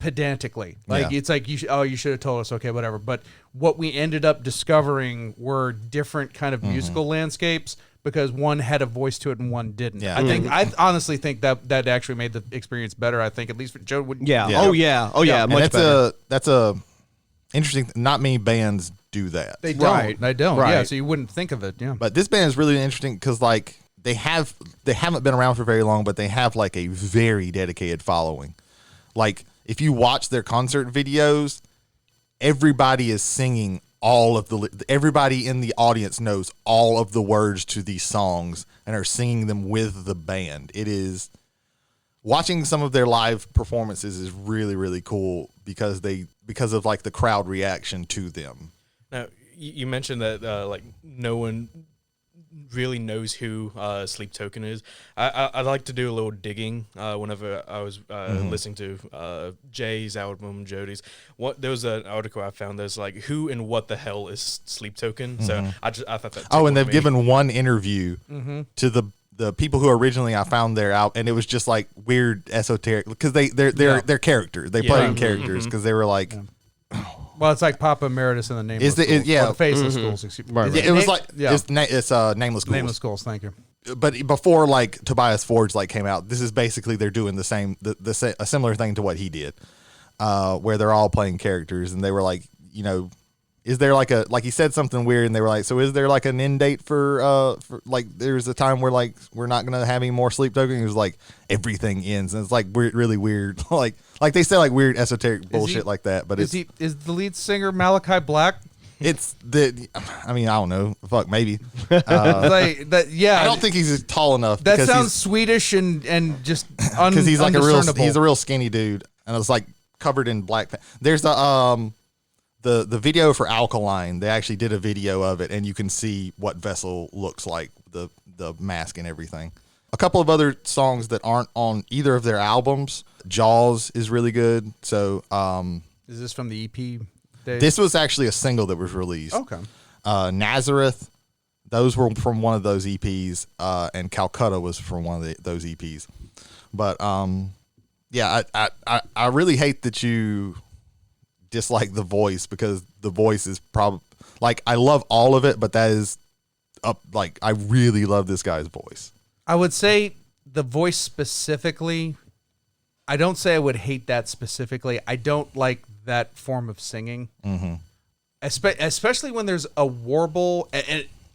pedantically. It's like you should have told us. Okay, whatever. But what we ended up discovering were different kind of musical landscapes, because one had a voice to it and one didn't. Yeah. I honestly think that actually made the experience better. I think, at least for Joe would. Yeah. Oh yeah. Much better. That's a interesting. Not many bands do that. They don't. They don't. Right. Yeah. So you wouldn't think of it. Yeah. But this band is really interesting because, like, they haven't been around for very long, but they have like a very dedicated following. Like, if you watch their concert videos, everybody is singing everybody in the audience knows all of the words to these songs and are singing them with the band. Watching some of their live performances is really, really cool because of like the crowd reaction to them. Now, you mentioned that like no one really knows who Sleep Token is. I like to do a little digging whenever I was listening to Jay's album, Jody's. There was an article I found that's like, who and what the hell is Sleep Token? So I thought that. And they've given one interview to the people who originally I found there out, and it was just like weird esoteric, because they're characters. They play in characters because they were like. Well, it's like Papa Emeritus in the Nameless Schools. The Faceless Schools. It was like it's Nameless Schools. Nameless Schools. Thank you. But before like Tobias Forge like came out, this is basically they're doing a similar thing to what he did, where they're all playing characters, and they were like, you know, is there like he said something weird, and they were like, so is there like an end date for like there's a time where like we're not gonna have any more Sleep Token? It was like everything ends, and it's like really weird, like they say like weird esoteric bullshit like that. But is the lead singer Malachi Black? I don't know. Fuck, maybe. I don't think he's tall enough. That sounds Swedish and just because he's like he's a real skinny dude, and it's like covered in black. There's the video for Alkaline, they actually did a video of it, and you can see what Vessel looks like, the mask and everything. A couple of other songs that aren't on either of their albums. Jaws is really good. So, is this from the EP days? This was actually a single that was released. Okay. Nazareth, those were from one of those EPs, and Calcutta was from one of those EPs. But I really hate that you dislike the voice, because the voice is probably like, I love all of it, but that is like, I really love this guy's voice. I would say the voice specifically, I don't say I would hate that specifically. I don't like that form of singing, especially when there's a warble,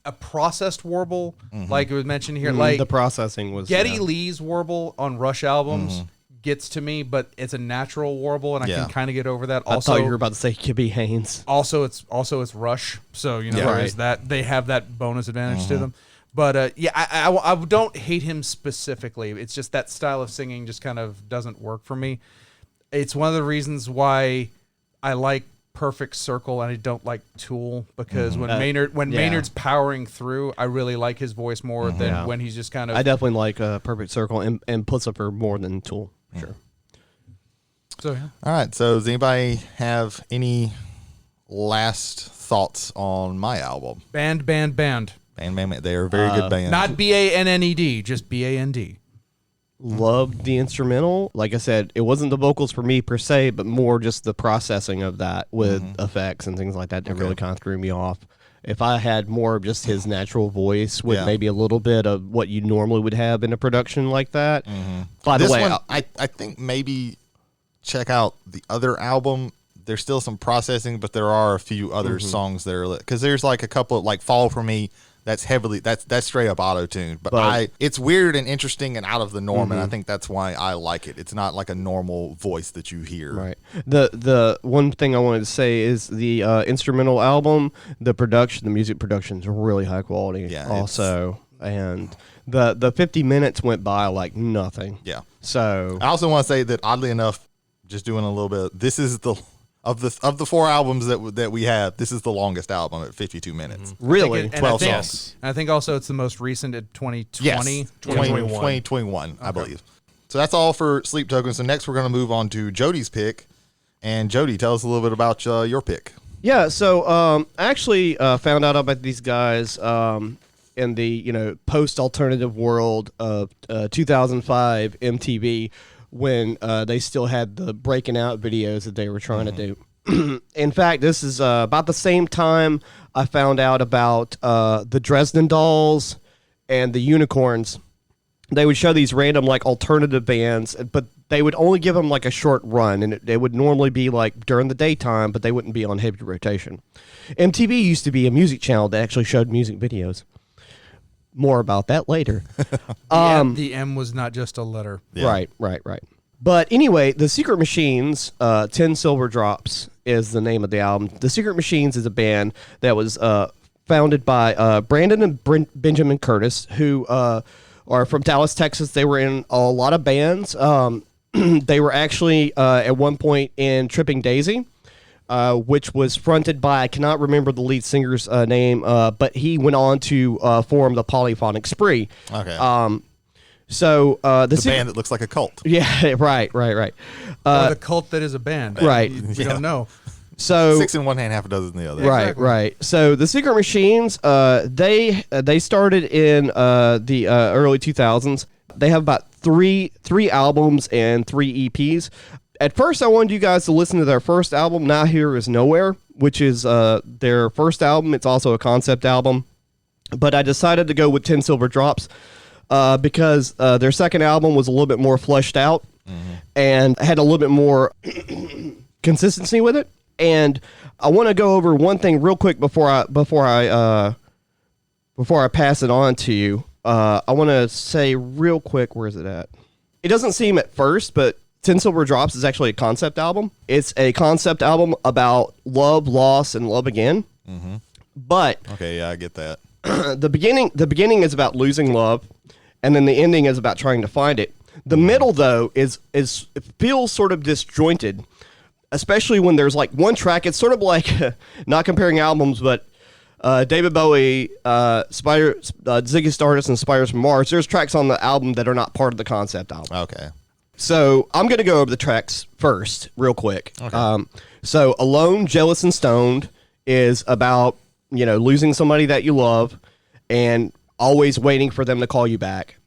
a processed warble, like it was mentioned here. Like the processing was Geddy Lee's warble on Rush albums. Gets to me, but it's a natural warble, and I can kind of get over that. Also, I thought you were about to say Kibby Haynes. Also, it's Rush, so there's that. They have that bonus advantage to them. But I don't hate him specifically. It's just that style of singing just kind of doesn't work for me. It's one of the reasons why I like Perfect Circle and I don't like Tool, because when Maynard's powering through, I really like his voice more than when he's just kind of. I definitely like Perfect Circle and Putzupper more than Tool. Sure. So all right. So does anybody have any last thoughts on my album? Band. They are a very good band. Not BANNED, just BAND. Loved the instrumental. Like I said, it wasn't the vocals for me per se, but more just the processing of that with effects and things like that that really kind of threw me off. if I had more of just his natural voice with Yeah. maybe a little bit of what you normally would have in a production like that. By the This way, one, I think maybe check out the other album. There's still some processing, but there are a few other songs that are because there's like a couple of like Fall For Me. That's straight up auto-tuned, but it's weird and interesting and out of the norm, and I think that's why I like it. It's not like a normal voice that you hear. right. The one thing I wanted to say is the instrumental album, the music production is really high quality. Yeah, also, and the 50 minutes went by like nothing. Yeah. So I also want to say that oddly enough, just doing a little bit. This is the of the 4 albums that we have. This is the longest album at 52 minutes. really, 12 songs. And I think also it's the most recent at 2020. Yes, 2021, I believe. So that's all for Sleep Token. So next we're going to move on to Jody's pick. And Jody, tell us a little bit about your pick. Yeah, so I actually found out about these guys in the post-alternative world of 2005 MTV when they still had the breaking out videos that they were trying to do. In fact, this is about the same time I found out about the Dresden Dolls and the Unicorns. They would show these random like alternative bands, but they would only give them like a short run, and it would normally be like during the daytime, but they wouldn't be on heavy rotation. MTV used to be a music channel that actually showed music videos. More about that later. The M was not just a letter. Yeah. Right. But anyway, The Secret Machines, 10 Silver Drops is the name of the album. The Secret Machines is a band that was founded by Brandon and Benjamin Curtis, who are from Dallas, Texas. They were in a lot of bands. They were actually at one point in Tripping Daisy, which was fronted by, I cannot remember the lead singer's name, but he went on to form the Polyphonic Spree. Okay. So the band that looks like a cult. Yeah, right. Or the cult that is a band. Right. We don't know. So 6 in one hand, half a dozen in the other. Right. So the Secret Machines, they started in the early 2000s. They have about three albums and 3 EPs. At first, I wanted you guys to listen to their first album, Now Here Is Nowhere, which is their first album. It's also a concept album. But I decided to go with 10 Silver Drops because their second album was a little bit more fleshed out and had a little bit more consistency with it. And I want to go over one thing real quick before I pass it on to you. I want to say real quick, where is it at? It doesn't seem at first, but 10 Silver Drops is actually a concept album. It's a concept album about love, loss, and love again. But Okay, yeah, I get that. the beginning is about losing love, and then the ending is about trying to find it. The middle, though, it feels sort of disjointed, especially when there's like one track. It's sort of like not comparing albums, but David Bowie, Ziggy Stardust, and Spiders from Mars. There's tracks on the album that are not part of the concept album. Okay. So I'm going to go over the tracks first, real quick. Okay. So Alone, Jealous, and Stoned is about, losing somebody that you love and always waiting for them to call you back,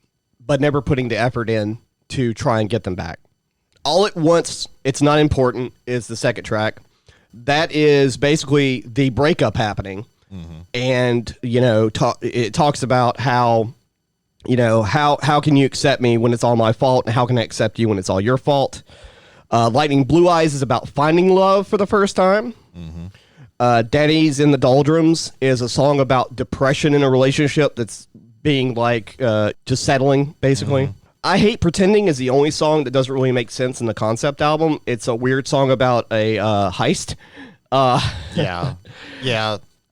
but never putting the effort in to try and get them back. All at Once, It's Not Important is the second track. That is basically the breakup happening. And, it talks about how, how can you accept me when it's all my fault, and how can I accept you when it's all your fault? Lightning Blue Eyes is about finding love for the first time. Daddy's in the Doldrums is a song about depression in a relationship that's being like just settling, basically. I Hate Pretending is the only song that doesn't really make sense in the concept album. It's a weird song about a heist. Yeah.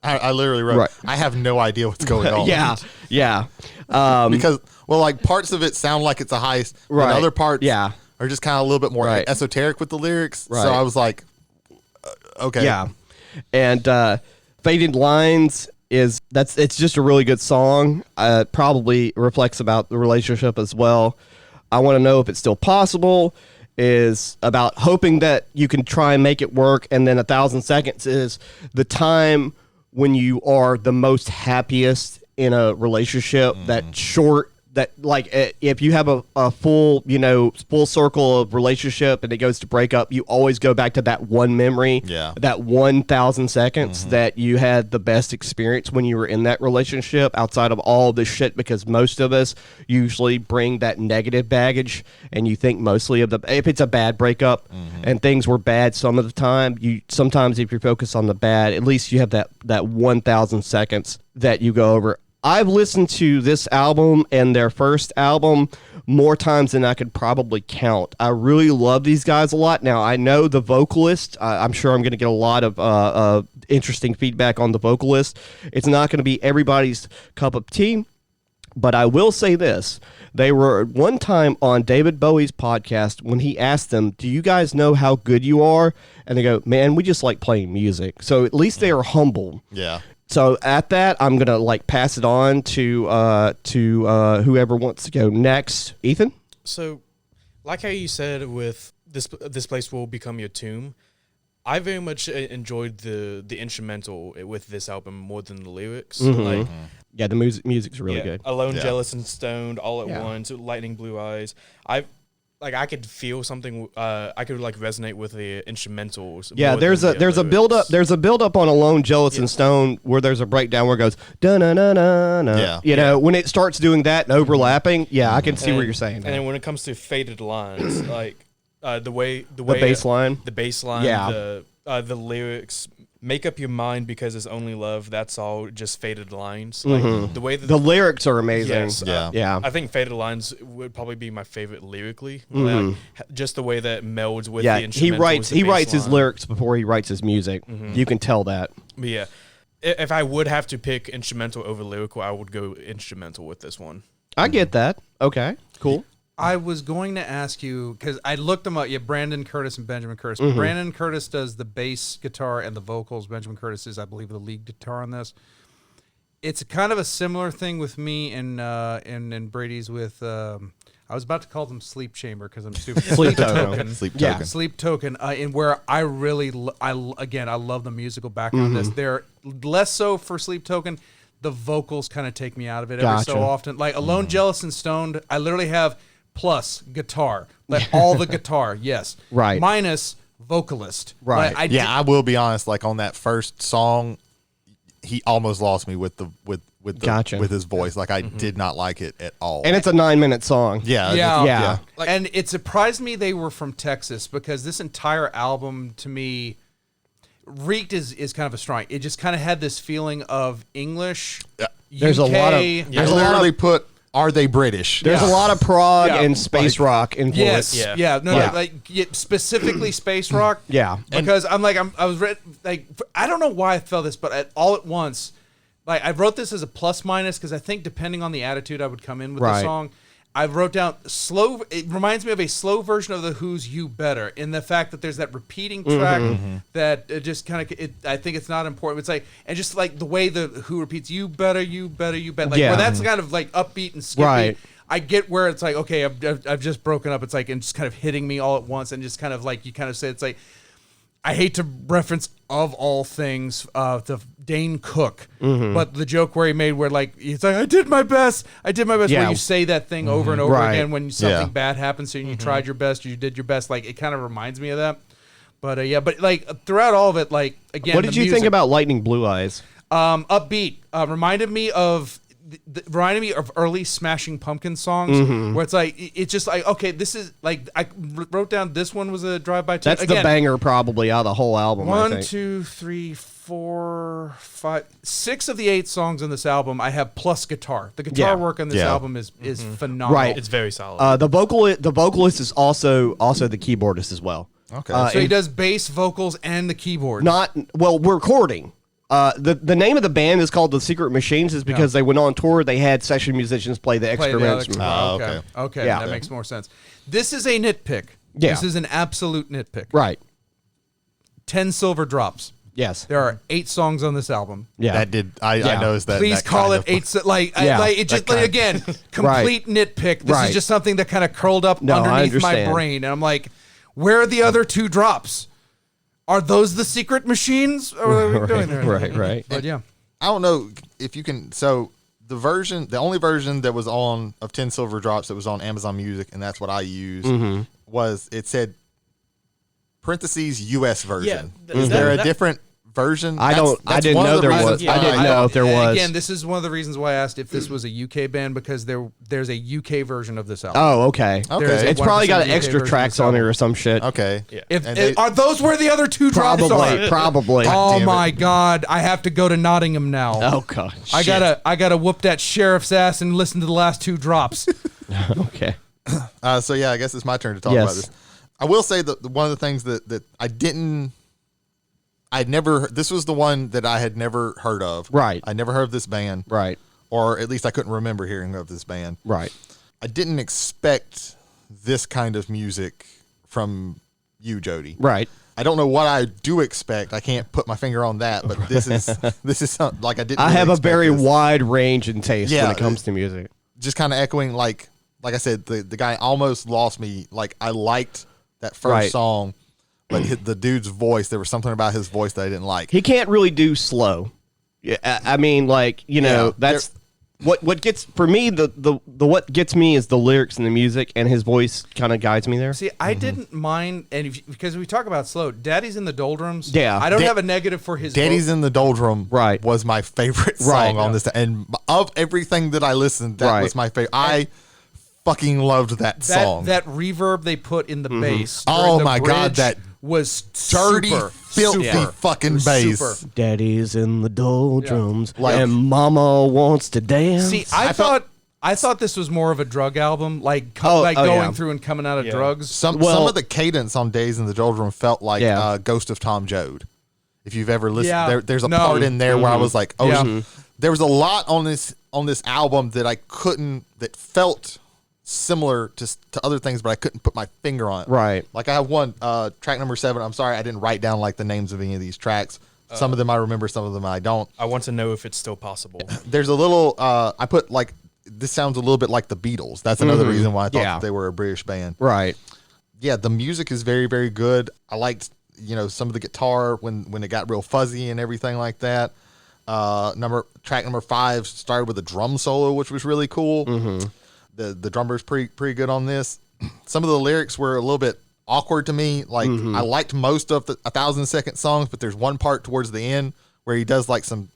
I literally wrote, Right. I have no idea what's going on. Yeah. Because, like, parts of it sound like it's a heist, Right. and other parts Yeah. are just kind of a little bit more Right. esoteric with the lyrics. Right. So I was like, okay. Yeah. And Faded Lines it's just a really good song. Probably reflects about the relationship as well. I Want to Know If It's Still Possible is about hoping that you can try and make it work. And then 1,000 Seconds is the time when you are the most happiest in a relationship, that short that like if you have a full full circle of relationship and it goes to break up, you always go back to that one memory, that 1,000 seconds that you had the best experience when you were in that relationship outside of all this shit, because most of us usually bring that negative baggage and you think mostly of if it's a bad breakup and things were bad some of the time, sometimes if you focus on the bad, at least you have that 1,000 seconds that you go over. I've listened to this album and their first album more times than I could probably count. I really love these guys a lot. Now, I know the vocalist. I'm sure I'm going to get a lot of interesting feedback on the vocalist. It's not going to be everybody's cup of tea, but I will say this. They were one time on David Bowie's podcast when he asked them, do you guys know how good you are? And they go, man, we just like playing music. So at least they are humble. Yeah. So at that, I'm gonna pass it on to whoever wants to go next. Ethan. So, like how you said, with this place will become your tomb. I very much enjoyed the instrumental with this album more than the lyrics. Yeah, the music's really good. Alone, Jealous, and Stoned all at once. Lightning Blue Eyes. I could feel something. I could resonate with the instrumentals. Yeah, there's a build up. There's a build up on Alone, Jealous, and Stoned where there's a breakdown where it goes da na na na na. Yeah. You know, when it starts doing that and overlapping, I can see what you're saying. And then when it comes to Faded Lines, the bass line, the lyrics. Make up your mind because it's only love. That's all. Just faded lines. Like the way that the lyrics are amazing. Yes, yeah. I think Faded Lines would probably be my favorite lyrically. Like, just the way that melds with the instrumentals. He writes his lyrics before he writes his music. You can tell that. But yeah, if I would have to pick instrumental over lyrical, I would go instrumental with this one. I get that. Okay, cool. I was going to ask you, because I looked them up. Yeah, Brandon Curtis and Benjamin Curtis. Brandon Curtis does the bass guitar and the vocals. Benjamin Curtis is, I believe, the lead guitar on this. It's kind of a similar thing with me and Brady's with. I was about to call them Sleep Chamber because I'm stupid. Sleep Token. Sleep Token. And where I really, I love the musical background. This they're less so for Sleep Token. The vocals kind of take me out of it every so often. Like Alone, Jealous, and Stoned, I literally have. Plus guitar, like all the guitar, yes, right. Minus vocalist, right? Like, I will be honest. Like on that first song, he almost lost me with his voice. Like I did not like it at all. And it's a 9-minute song. Yeah. Like, and it surprised me they were from Texas because this entire album to me, reeked is kind of a strong. It just kind of had this feeling of English. Yeah. There's UK, a lot of. There's literally put. Are they British? There's a lot of prog and space rock influence. Specifically space rock. Yeah, because I don't know why I felt this, but all at once, like I wrote this as a plus minus because I think depending on the attitude I would come in with the song. I wrote down slow. It reminds me of a slow version of the Who's You Better in the fact that there's that repeating track that just kind of. I think it's not important. It's like and just like the way the Who repeats "You better, you better, you better." Like where that's kind of like upbeat and skippy. Right. I get where it's like okay, I've just broken up. It's like and just kind of hitting me all at once and just kind of like you kind of say it's like. I hate to reference of all things the Dane Cook, but the joke where he made where like he's like I did my best where you say that thing over and over again when something bad happens and you tried your best, you did your best, like it kind of reminds me of that. But but like throughout all of it, like again, what did you think about Lightning Blue Eyes? Upbeat, reminded me of early Smashing Pumpkins songs where it's like it's just like okay, this is like I wrote down this one was a drive-by. That's again, the banger probably out of the whole album. 1, 2, 3, 4, 5, 6 of the 8 songs on this album I have plus guitar. The guitar work on this album is phenomenal. Right, it's very solid. The vocalist is also the keyboardist as well. Okay, so he does bass, vocals, and the keyboard. Recording. The name of the band is called The Secret Machines is because they went on tour. They had session musicians play the extra instruments. Okay, that makes more sense. This is a nitpick. Yeah. This is an absolute nitpick. Right. 10 silver drops. Yes. There are 8 songs on this album. Yeah. I noticed that. Please call it 8. It just again complete nitpick. This is just something that kind of curled up underneath my brain, and I'm like, where are the other 2 drops? Are those the secret machines? Or what are we doing there? Right. But yeah. I don't know if you can. So the only version that was on of 10 Silver Drops that was on Amazon Music, and that's what I used, was it said parentheses US version. Is there a different version? I didn't know there was. I didn't know if there was. Again, this is one of the reasons why I asked if this was a UK band, because there's a UK version of this album. Oh, okay. Okay. It's probably got UK extra version tracks of on this it or some shit. Okay. Yeah. Are those where the other 2 drops are? Probably. Oh my God! I have to go to Nottingham now. Oh God. I gotta whoop that sheriff's ass and listen to the last 2 drops. Okay. So yeah, I guess it's my turn to talk about this. I will say that one of the things that this was the one that I had never heard of. Right. I never heard of this band. Right. Or at least I couldn't remember hearing of this band. Right. I didn't expect this kind of music from you, Jody. Right. I don't know what I do expect. I can't put my finger on that, but this is something like I didn't. I really have a expect very this. wide range in taste when it comes to music. Just kind of echoing, like I said, the guy almost lost me. Like I liked that first song, but the dude's voice, there was something about his voice that I didn't like. He can't really do slow. Yeah, I mean, like, that's what gets for me. The what gets me is the lyrics and the music, and his voice kind of guides me there. See, I didn't mind, and because we talk about slow, "Daddy's in the Doldrums." Yeah, I don't have a negative for his. "Daddy's in the Doldrum" was my favorite song on this, and of everything that I listened, that was my favorite. I fucking loved that song. That reverb they put in the bass. Oh my God, that was dirty, filthy fucking bass. Super. Daddy's in the doldrums, and Mama wants to dance. See, I thought this was more of a drug album, going through and coming out of drugs. Some of the cadence on "Days in the Doldrum" felt like "Ghost of Tom Joad." If you've ever listened, there's a part in there where I was like, there was a lot on this album that felt similar to other things, but I couldn't put my finger on it. Right. Like I have one track number 7. I'm sorry I didn't write down like the names of any of these tracks. Some of them I remember, some of them I don't. I want to know if it's still possible. There's a little I put like, this sounds a little bit like the Beatles. That's another reason why I thought that they were a British band. Right. Yeah, the music is very, very good. I liked, some of the guitar when it got real fuzzy and everything like that. Track number 5 started with a drum solo, which was really cool. The drummer's pretty good on this. Some of the lyrics were a little bit awkward to me. Like I liked most of the 1,000-second songs, but there's one part towards the end where he does like some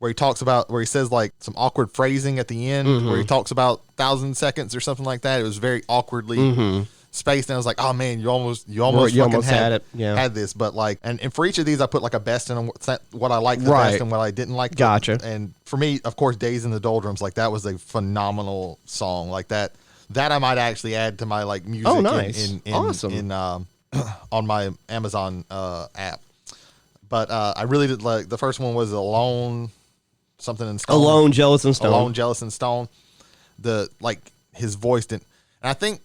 where he says like some awkward phrasing at the end where he talks about 1,000 seconds or something like that. It was very awkwardly spaced, and I was like, oh man, you almost had it. Had this, but like, and for each of these, I put like a best and what I liked the best and what I didn't like. Gotcha. And for me, of course, "Days in the Doldrums," like that was a phenomenal song. Like that I might actually add to my like music. Oh, nice. Awesome. On my Amazon app. But I really did like the first one was Alone, something in Stone. Alone, Jealous and Stone. Alone, Jealous and Stone. His voice didn't, and I think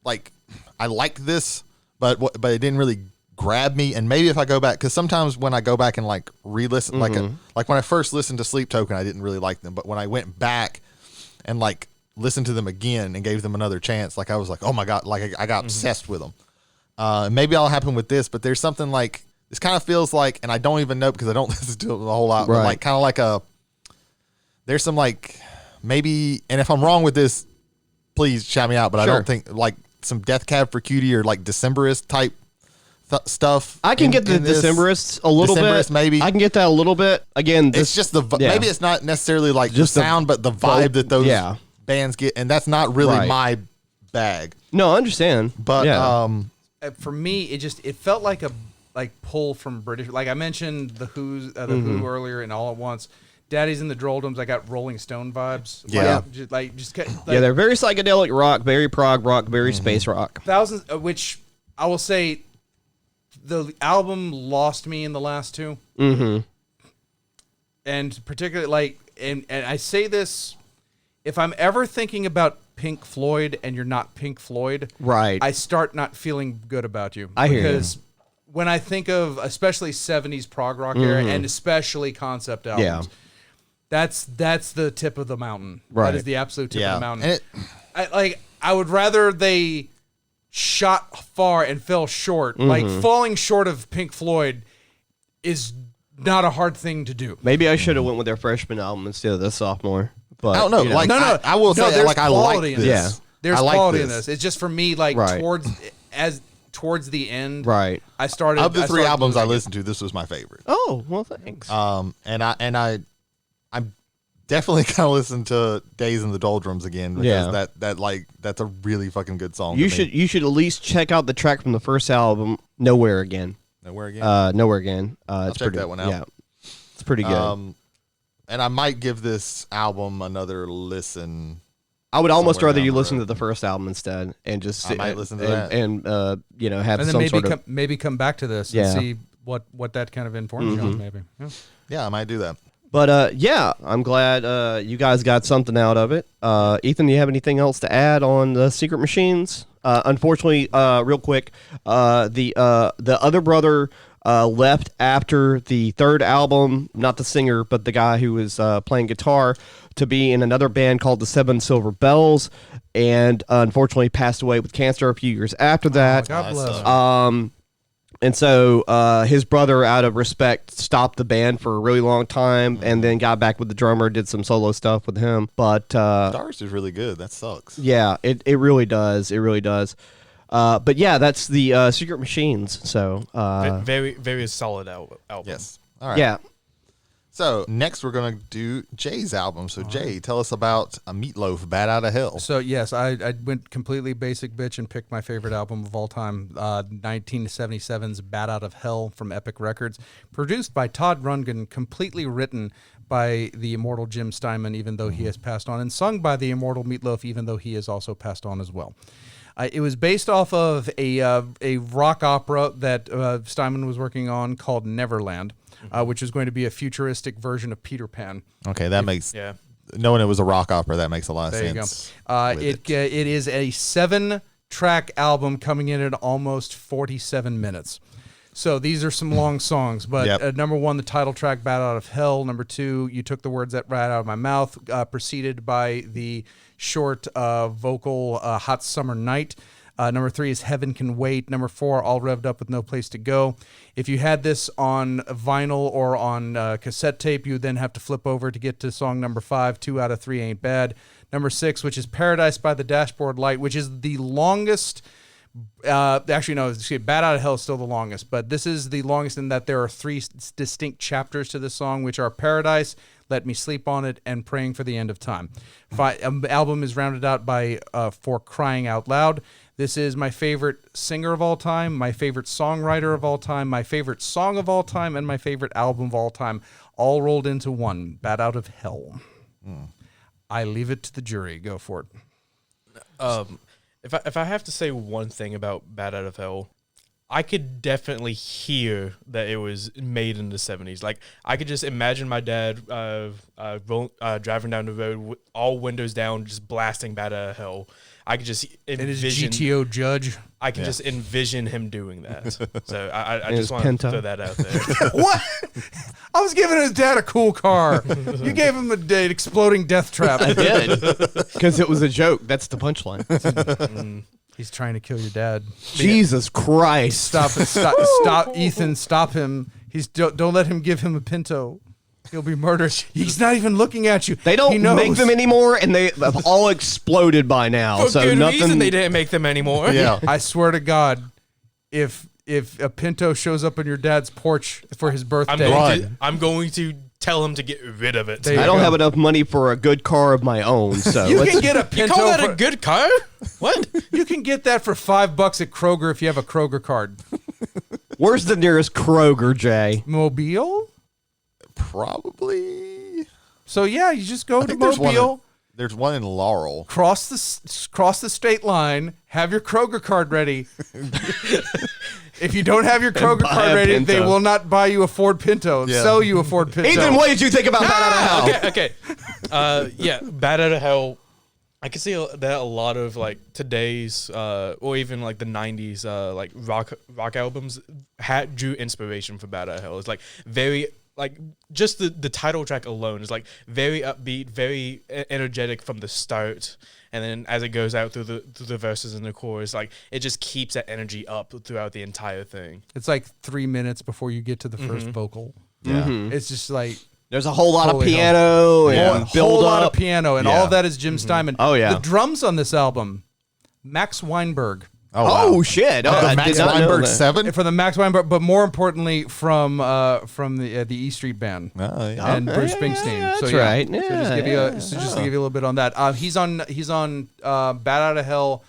like I liked this, but it didn't really grab me. And maybe if I go back, because sometimes when I go back and like re-listen, like when I first listened to Sleep Token, I didn't really like them, but when I went back and like listened to them again and gave them another chance, like I was like, oh my God, like I got obsessed with them. Maybe that'll happen with this, but there's something like this kind of feels like, and I don't even know because I don't listen to it a whole lot, but like kind of like there's some like maybe, and if I'm wrong with this, please shout me out, but I don't think like some Death Cab for Cutie or like Decemberist type stuff. I can get the Decemberists a little bit. Maybe I can get that a little bit. Again, it's just maybe it's not necessarily like just the sound, but the vibe that those bands get, and that's not really my bag. No, I understand. But for me, it felt like a pull from British. Like I mentioned the Who earlier, and All at Once. Daddy's in the Doldrums, I got Rolling Stone vibes. Yeah. They're very psychedelic rock, very prog rock, very space rock. Thousands, which I will say, the album lost me in the last 2. And particularly, and I say this, if I'm ever thinking about Pink Floyd and you're not Pink Floyd, I start not feeling good about you. I hear you. Because when I think of especially 70s prog rock era and especially concept albums, that's the tip of the mountain. That is the absolute tip of the mountain. And I would rather they shot far and fell short. Like falling short of Pink Floyd is not a hard thing to do. Maybe I should have went with their freshman album instead of the sophomore. But I don't know. you Like, I will say, there's like, I like quality in this. this. There's I like quality in this. this. It's just for me, like Right. towards the end. Right. I started Of the 3 albums I losing it. listened to, this was my favorite. Oh, well, thanks. I'm definitely gonna listen to Days in the Doldrums again because that's a really fucking good song. You should at least check out the track from the first album, Nowhere Again. Nowhere Again. Nowhere Again. It's check pretty, that one out. Yeah, it's pretty good. And I might give this album another listen. I would almost somewhere rather down you the listen road. to the first album instead, and just I might listen to and, that. and have And then some maybe sort of maybe come back to this Yeah. and see what that kind of informs you on. Maybe. Yeah. Yeah, I might do that. But yeah, I'm glad you guys got something out of it. Ethan, do you have anything else to add on the Secret Machines? Unfortunately, real quick, the other brother left after the third album, not the singer, but the guy who was playing guitar, to be in another band called the Seven Silver Bells, and unfortunately passed away with cancer a few years after that. God bless. And so his brother, out of respect, stopped the band for a really long time, and then got back with the drummer, did some solo stuff with him. But Stars is really good. That sucks. yeah, it really does. It really does. But yeah, that's the Secret Machines. So Very, very solid album. Yes. All right. yeah. So next we're gonna do Jay's album. So Jay, tell us about a Meatloaf, Bad Out of Hell. So yes, I went completely basic bitch and picked my favorite album of all time, 1977's "Bat Out of Hell" from Epic Records, produced by Todd Rundgren, completely written by the immortal Jim Steinman, even though he has passed on, and sung by the immortal Meatloaf, even though he has also passed on as well. It was based off of a rock opera that Steinman was working on called Neverland, which is going to be a futuristic version of Peter Pan. Okay, that makes Yeah. knowing it was a rock opera, that makes a lot of There sense. you go. It is a 7-track album coming in at almost 47 minutes. So these are some long songs, but Yep. number 1, the title track, "Bat Out of Hell." Number 2, "You Took the Words That Right Out of My Mouth," preceded by the short vocal "Hot Summer Night." Number 3 is "Heaven Can Wait." Number 4, "All Revved Up with No Place to Go." If you had this on vinyl or on cassette tape, you would then have to flip over to get to song number 5, "2 Out of 3 Ain't Bad." Number 6, which is "Paradise by the Dashboard Light," which is the longest. Actually, no, "Bad Out of Hell" is still the longest, but this is the longest in that there are 3 distinct chapters to this song, which are "Paradise," "Let Me Sleep on It," and "Praying for the End of Time." Album is rounded out by "For Crying Out Loud." This is my favorite singer of all time, my favorite songwriter of all time, my favorite song of all time, and my favorite album of all time, all rolled into one. "Bat Out of Hell." I leave it to the jury. Go for it. If I have to say one thing about Bad Out of Hell, I could definitely hear that it was made in the 70s. Like, I could just imagine my dad driving down the road with all windows down, just blasting Bad Out of Hell. I could just envision GTO Judge. I can just envision him doing that. So I his just want to Pinto. throw that out there. What? I was giving his dad a cool car. You gave him an exploding death trap. I did because it was a joke. That's the punchline. He's trying to kill your dad. Jesus Christ! Stop, Ethan! Stop him! Don't let him give him a Pinto. He'll be murdered. He's not even looking at you. They He don't knows. make them anymore, and they have all exploded by now. For so good nothing. reason they didn't make them anymore. Yeah. I swear to God, if a Pinto shows up on your dad's porch for his birthday, I'm going to tell him to get rid of it. There you I don't go. have enough money for a good car of my own. So you let's- can get a You Pinto. call that a good car? What? You can get that for $5 at Kroger if you have a Kroger card. where's the nearest Kroger, Jay? Mobile. Probably. So yeah, you just go to think there's Mobile. There's one in Laurel. Cross the state line. Have your Kroger card ready. If you don't have your Kroger buy card a ready, Pinto. they will not buy you a Ford Pinto. Yeah. Sell you a Ford Pinto. Ethan, what did you think about Bad Out of Hell? Okay. Yeah, Bad Out of Hell. I can see that a lot of like today's or even like the 90s like rock albums drew inspiration for Bad Out of Hell. It's like very like just the title track alone is like very upbeat, very energetic from the start, and then as it goes out through the verses and the chorus, like it just keeps that energy up throughout the entire thing. It's like 3 minutes before you get to the first vocal. It's just like there's a whole lot of Holy piano and a build whole up. lot of piano, and all of that is Jim Steinman. Oh, yeah. The drums on this album, Max Weinberg. Oh, shit! Oh, the I Max did not know Weinberg that. 7? For the Max Weinberg, but more importantly, from the E Street Band Oh, yeah. and Bruce Springsteen. that's so, right. So just to give you to give you a little bit on that. He's on Bat Out of Hell,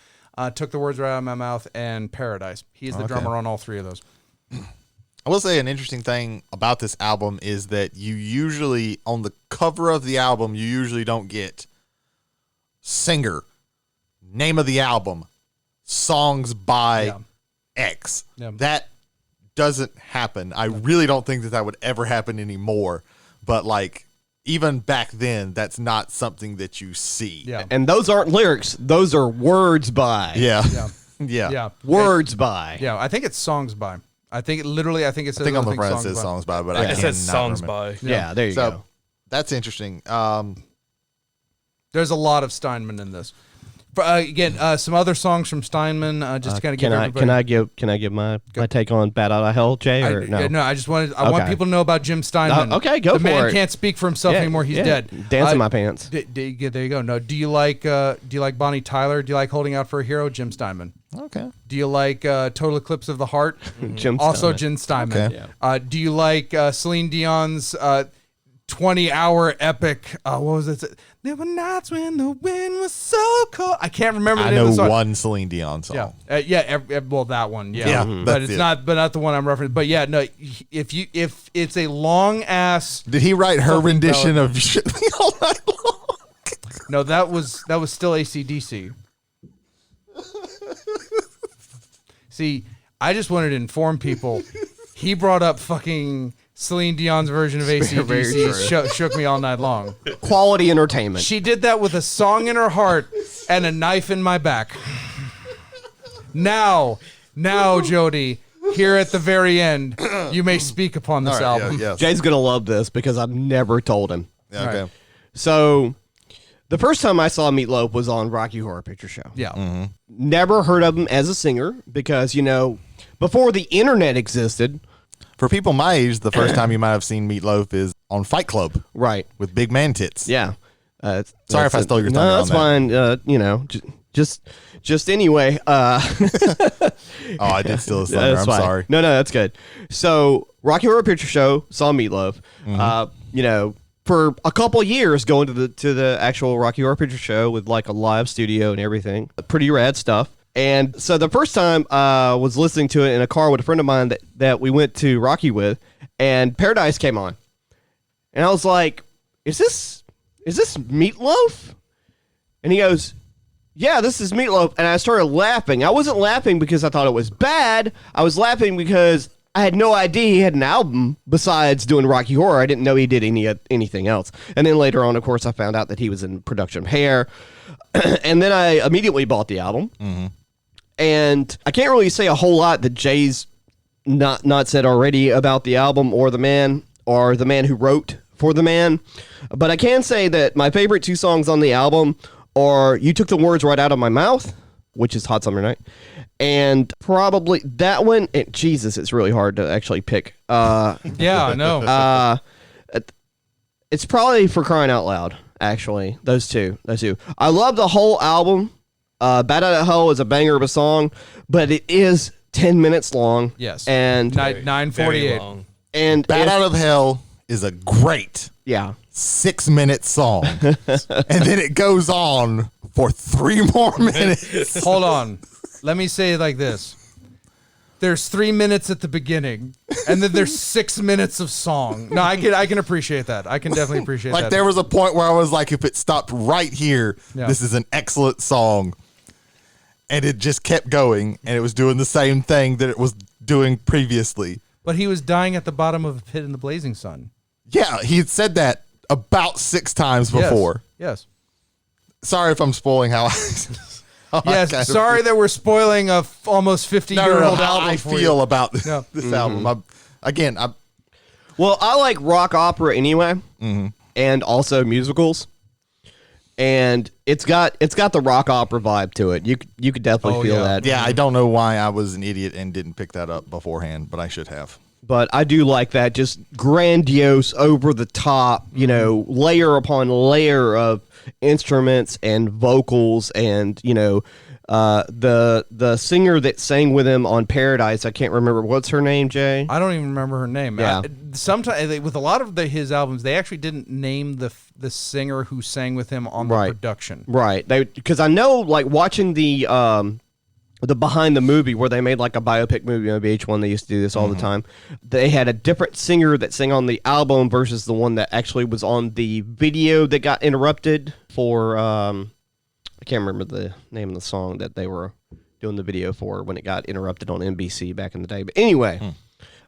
Took the Words Right Out of My Mouth, and Paradise. He's the drummer on all three of those. I will say an interesting thing about this album is that you usually, on the cover of the album, you usually don't get singer, name of the album, songs by X. Yeah. That doesn't happen. I really don't think that would ever happen anymore. But like, even back then, that's not something that you see. Yeah. And those aren't lyrics; those are words by. Yeah. Yeah. Yeah. Yeah. Words by. Yeah. I think it's songs by. I think it says. I think on the front it says songs by, but I It cannot says songs remember. by. Yeah, there you So go. that's interesting. There's a lot of Steinman in this. Again, some other songs from Steinman, just to kind of give everybody. Can I give my take on Bat Out of Hell, Jay? Or no? I just wanted. I want people to know about Jim Steinman. Okay, go the for man it. can't speak for himself anymore. He's dead. Dance in my pants. There you go. No. Do you like Bonnie Tyler? Do you like Holding Out for a Hero? Jim Steinman. Okay. Do you like Total Eclipse of the Heart? Jim Also Steinman. Jim Steinman. Okay. Yeah. Do you like Celine Dion's 20-hour epic? What was it? There were nights when the wind was so cold. I can't remember the I name of know the song. one Celine Dion song. Yeah. Well, that one. Yeah. Yeah, But that's it's it. not. But not the one I'm referencing. But yeah, no. If it's a long ass. Did he write her Something rendition of Shit Me All Night Long? No, that was still AC/DC. See, I just wanted to inform people. He brought up fucking Celine Dion's version of very AC/DC. Shook me all night long. Quality entertainment. She did that with a song in her heart and a knife in my back. Now, Jody, here at the very end, you may speak upon this All right, album. yeah, Jay's gonna love this because I've never told him. yeah, okay. Right. So, the first time I saw Meatloaf was on Rocky Horror Picture Show. Yeah. Never heard of him as a singer because before the internet existed. For people my age, the first time you might have seen Meatloaf is on Fight Club Right. with Big Man Tits. Yeah. Sorry if I stole your thunder No, on that's that. fine. Just anyway. Oh, I did steal his thunder. I'm fine. sorry. No, that's good. So, Rocky Horror Picture Show, saw Meatloaf. For a couple years going to the actual Rocky Horror Picture Show with like a live studio and everything. Pretty rad stuff. And so the first time I was listening to it in a car with a friend of mine that we went to Rocky with, and Paradise came on. And I was like, is this Meatloaf? And he goes, yeah, this is Meatloaf. And I started laughing. I wasn't laughing because I thought it was bad. I was laughing because I had no idea he had an album besides doing Rocky Horror. I didn't know he did anything else. And then later on, of course, I found out that he was in production of Hair. And then I immediately bought the album. Mm-hmm. And I can't really say a whole lot that Jay's not said already about the album or the man who wrote for the man. But I can say that my favorite two songs on the album are You Took the Words Right Out of My Mouth, which is Hot Summer Night. And probably that one, Jesus, it's really hard to actually pick. Yeah, I know. It's probably For Crying Out Loud, actually. Those two. I love the whole album. Bat Out of Hell is a banger of a song, but it is 10 minutes long. Yes. And 9:48. and Bat Out of Hell is a great 6-minute song. And then it goes on for 3 more minutes. Hold on. Let me say it like this. There's 3 minutes at the beginning, and then there's 6 minutes of song. No, I can appreciate that. I can definitely appreciate that. Like there was a point where I was like, if it stopped right here, this is an excellent song. And it just kept going, and it was doing the same thing that it was doing previously. But he was dying at the bottom of a pit in the blazing sun. Yeah, he had said that about 6 times before. Yes. Sorry if I'm spoiling how Yes. Sorry that we're spoiling a almost 50-year-old how album. I for feel you. about this album. Well, I like rock opera anyway, and also musicals. And it's got the rock opera vibe to it. You could definitely feel that. Yeah, I don't know why I was an idiot and didn't pick that up beforehand, but I should have. But I do like that, just grandiose, over the top, layer upon layer of instruments and vocals, and the singer that sang with him on Paradise. I can't remember what's her name, Jay. I don't even remember her name. Yeah. Sometimes with a lot of his albums, they actually didn't name the singer who sang with him on the production. Right. Because I know, like, watching the behind the movie where they made like a biopic movie on VH1, they used to do this all the time. They had a different singer that sang on the album versus the one that actually was on the video that got interrupted for I can't remember the name of the song that they were doing the video for when it got interrupted on NBC back in the day. But anyway,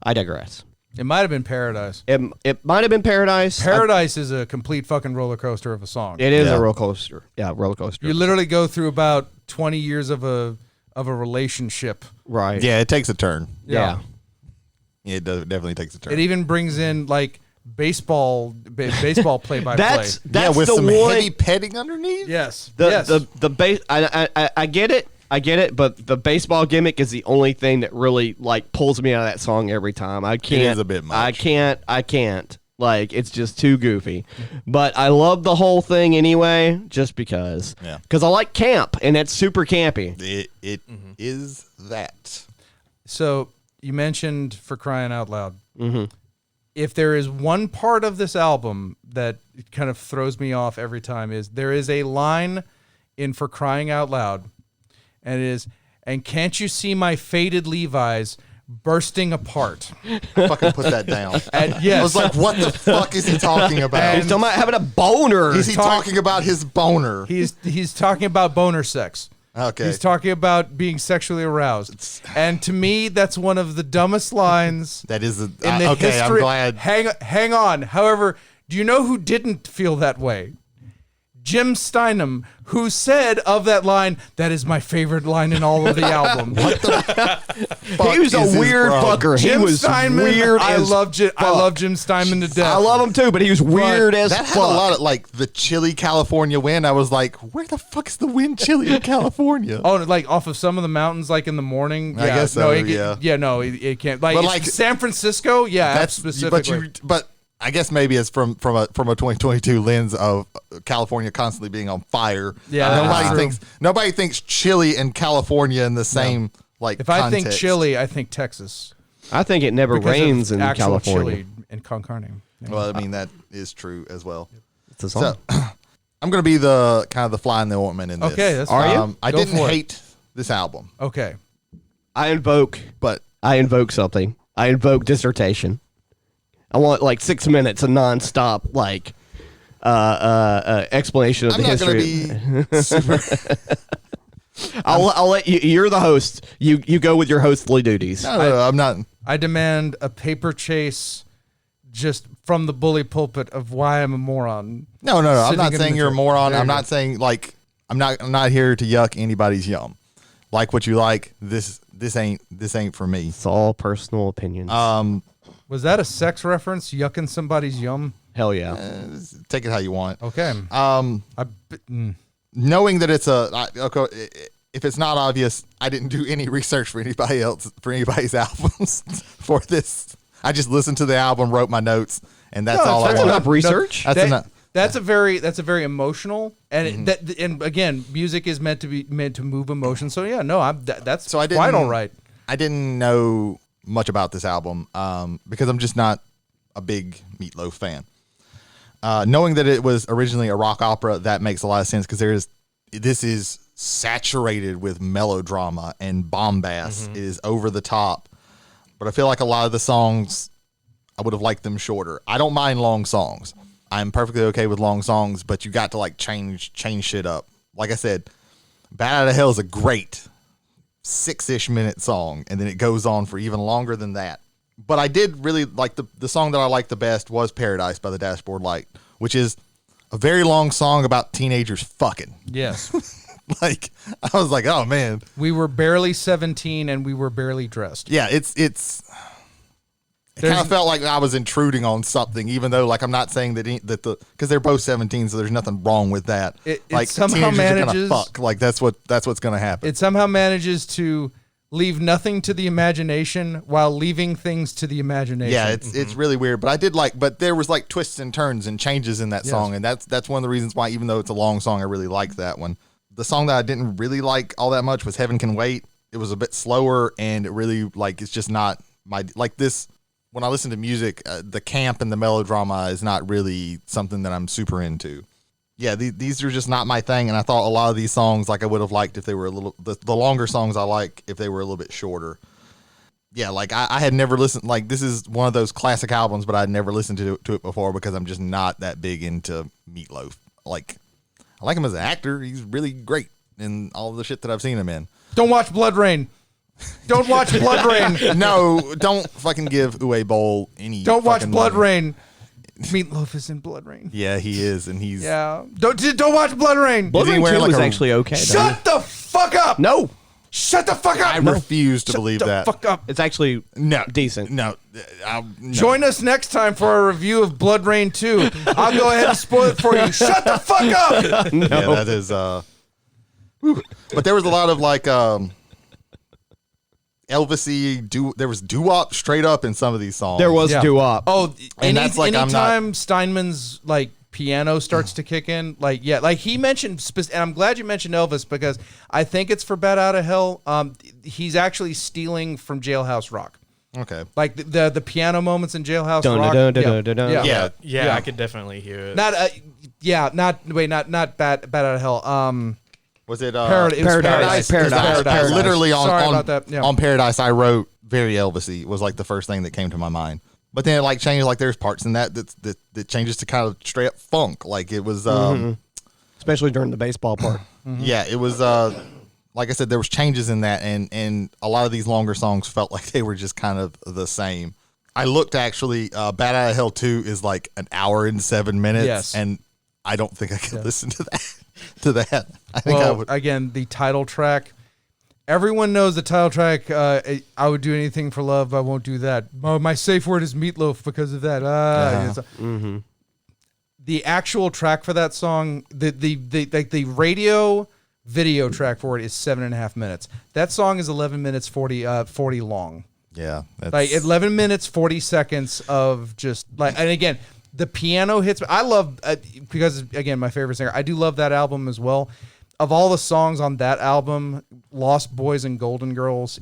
I digress. It might have been Paradise. It might have been Paradise. Paradise is a complete fucking roller coaster of a song. It is a roller coaster. Yeah, roller coaster. You literally go through about 20 years of a relationship. Right. Yeah, it takes a turn. Yeah. It definitely takes a turn. It even brings in like baseball play-by-play. That's with the some one, heavy petting underneath. Yes. The base. I get it, but the baseball gimmick is the only thing that really like pulls me out of that song every time. I can't. It is a bit much. I can't. Like, it's just too goofy. But I love the whole thing anyway, just because. Yeah. Because I like camp, and it's super campy. It is that. So you mentioned For Crying Out Loud. Mm-hmm. If there is one part of this album that kind of throws me off every time, is there is a line in For Crying Out Loud, and it is, "And can't you see my faded Levi's bursting apart?" Fucking put that down. And yes, I was like, what the fuck is he talking about? He's talking about having a boner. Is he talking about his boner? he's talking about boner sex. Okay. He's talking about being sexually aroused. And to me, that's one of the dumbest lines That is in the okay, history. I'm glad. Hang on. However, do you know who didn't feel that way? Jim Steinman, who said of that line, "That is my favorite line in all of the album." What the fuck He was a is this weird from? fucker. Jim He was Steinman, weird I as love fuck. Jim Steinman to death. I love him too, but he was weird as That fuck. had a lot of like the chilly California wind. I was like, where the fuck is the wind chilly in California? Oh, like off of some of the mountains, like in the morning. I Yeah, guess no, so, it can't. Like, But, it's like, San Francisco, yeah, That's specifically. but I guess maybe it's from a 2022 lens of California constantly being on fire. Yeah, nobody thinks chilly and California in the same like. If I think context. chili, I think Texas. I think it never Because rains of in actual California. chili in Con Carne. Yeah. Well, I mean that is true as well. It's a song. So I'm gonna be the kind of the fly in the ointment in this. Okay, that's Are fine. you? I Go didn't for it. hate this album, Okay. I invoke something. I invoke dissertation. I want like 6 minutes of nonstop like explanation of I'm the not gonna history. be super. I'll let you. You're the host. You go with your hostly duties. No, I'm not. I demand a paper chase just from the bully pulpit of why I'm a moron. No. I'm Sitting not in saying the you're a church. moron. There I'm you not go. saying like I'm not here to yuck anybody's yum. Like what you like. This ain't for me. It's all personal opinions. Was that a sex reference? Yucking somebody's yum? Hell yeah. Take it how you want. Okay. Knowing that it's if it's not obvious, I didn't do any research for anybody's albums for this. I just listened to the album, wrote my notes, and that's all I That's want. enough research. That's enough. That's a very emotional and and again, music is meant to move emotion. So yeah, no, that's So I didn't, quite all right. I didn't know much about this album because I'm just not a big Meatloaf fan. Knowing that it was originally a rock opera, that makes a lot of sense because this is saturated with melodrama and bombast. It is over the top, but I feel like a lot of the songs I would have liked them shorter. I don't mind long songs. I'm perfectly okay with long songs, but you got to like change shit up. Like I said, Bad Out of Hell is a great 6-ish minute song, and then it goes on for even longer than that. But I did really like the song that I liked the best was Paradise by the Dashboard Light, which is a very long song about teenagers fucking. Yes. Like, I was like, oh man. We were barely 17 and we were barely dressed. Yeah, it kind of felt like I was intruding on something, even though like I'm not saying that because they're both 17, so there's nothing wrong with that. It like somehow teenagers are manages- gonna fuck. Like that's what's gonna happen. It somehow manages to leave nothing to the imagination while leaving things to the imagination. Yeah, it's really weird, but I did but there was like twists and turns and changes in that song, and that's one of the reasons why, even though it's a long song, I really liked that one. The song that I didn't really like all that much was Heaven Can Wait. It was a bit slower, and it really it's just not this. When I listen to music, the camp and the melodrama is not really something that I'm super into. Yeah, these are just not my thing, and I thought a lot of these songs I would have liked if they were a little the longer songs I like if they were a little bit shorter. Yeah, I had never listened, this is one of those classic albums, but I'd never listened to it before because I'm just not that big into Meatloaf. I like him as an actor. He's really great in all the shit that I've seen him in. Don't watch Blood Rain. Don't watch Blood Rain. No, don't fucking give Uwe Boll any. Don't watch Blood money. Rain. Meatloaf is in Blood Rain. Yeah, he is, and he's Don't watch Blood Rain. Blood Rain 2 is actually okay. Shut the fuck up. No. Shut the fuck up. I refuse to believe Shut the that. fuck up. It's actually decent. No, Join us next time for a review of Blood Rain 2. I'll go ahead and spoil it for you. Shut the fuck up. No. Yeah, that is. But there was a lot of Elvis-y, there was doo-wop straight up in some of these songs. There was doo-wop. Oh, And that's anytime Steinman's piano starts to kick in, he mentioned, and I'm glad you mentioned Elvis because I think it's for Bat Out of Hell. He's actually stealing from Jailhouse Rock. Okay. The piano moments in Jailhouse Rock. Yeah, I could definitely hear it. Not Bat Out of Hell. Was it Paradise? Paradise. Literally Sorry about that. Yeah. on Paradise, I wrote very Elvis-y was the first thing that came to my mind. But then it changed. There's parts in that changes to kind of straight up funk. It was especially during the baseball part. Yeah, it was like I said, there was changes in that, and a lot of these longer songs felt like they were just kind of the same. I looked actually. Bat Out of Hell 2 is an hour and 7 minutes. Yes. And I don't think I could listen to that. I think I would. Again, the title track. Everyone knows the title track. I would do anything for love. I won't do that. My safe word is meatloaf because of that. The actual track for that song, the radio video track for it is 7.5 minutes. That song is 11 minutes 40 long. Yeah, that's 11 minutes 40 seconds of just and again. The piano hits. I love because again, my favorite singer. I do love that album as well. Of all the songs on that album, "Lost Boys and Golden Girls"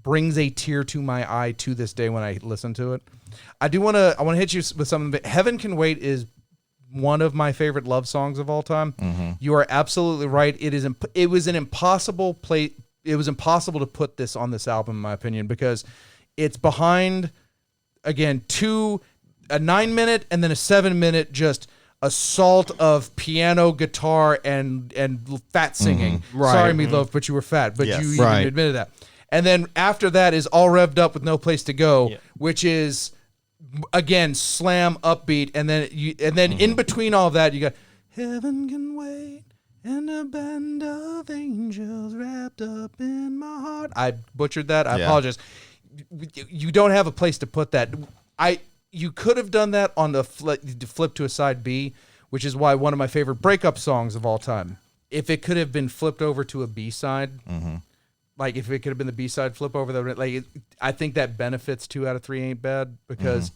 brings a tear to my eye to this day when I listen to it. I want to hit you with something. "Heaven Can Wait" is one of my favorite love songs of all time. You are absolutely right. It was impossible to put this on this album, in my opinion, because it's behind again a 9-minute and then a 7-minute just assault of piano, guitar, and fat singing. Right. Sorry, Meatloaf, but you were fat. But you even admitted that. And then after that is All Revved Up with No Place to Go, which is again slam upbeat. And then in between all of that, you got Heaven Can Wait and a band of angels wrapped up in my heart. I butchered that. I apologize. You don't have a place to put that. You could have done that on the flip to a side B, which is why one of my favorite breakup songs of all time. If it could have been flipped over to a B side, if it could have been the B side flip over I think that benefits 2 out of 3 ain't bad because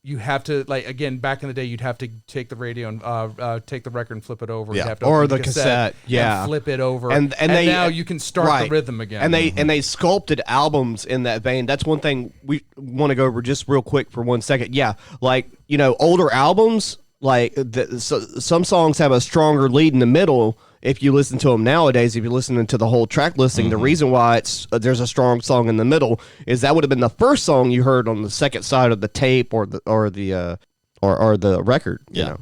you have to again back in the day you'd have to take the radio and take the record and flip it over. You'd have to or open the cassette, and flip it over, and now you can start the rhythm again. And they sculpted albums in that vein. That's one thing we want to go over just real quick for 1 second. Yeah, older albums, some songs have a stronger lead in the middle. If you listen to them nowadays, if you're listening to the whole track listing, the reason why there's a strong song in the middle is that would have been the first song you heard on the second side of the tape or the record. Yeah. You know?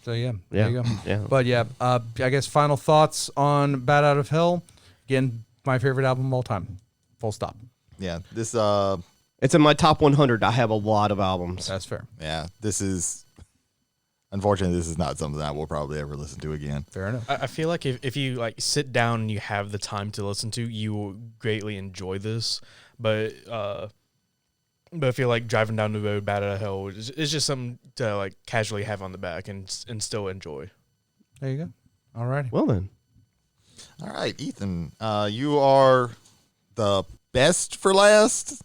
So there you go. Yeah. But I guess final thoughts on Bat Out of Hell. Again, my favorite album of all time. Full stop. Yeah, this it's in my top 100. I have a lot of albums. That's fair. Yeah, unfortunately, this is not something I will probably ever listen to again. Fair enough. I feel like if you sit down and you have the time to listen to, you will greatly enjoy this. But I feel like driving down the road, Bat Out of Hell is just something to casually have on the back and still enjoy. There you go. All righty. Well then. All right, Ethan, you are the best for last.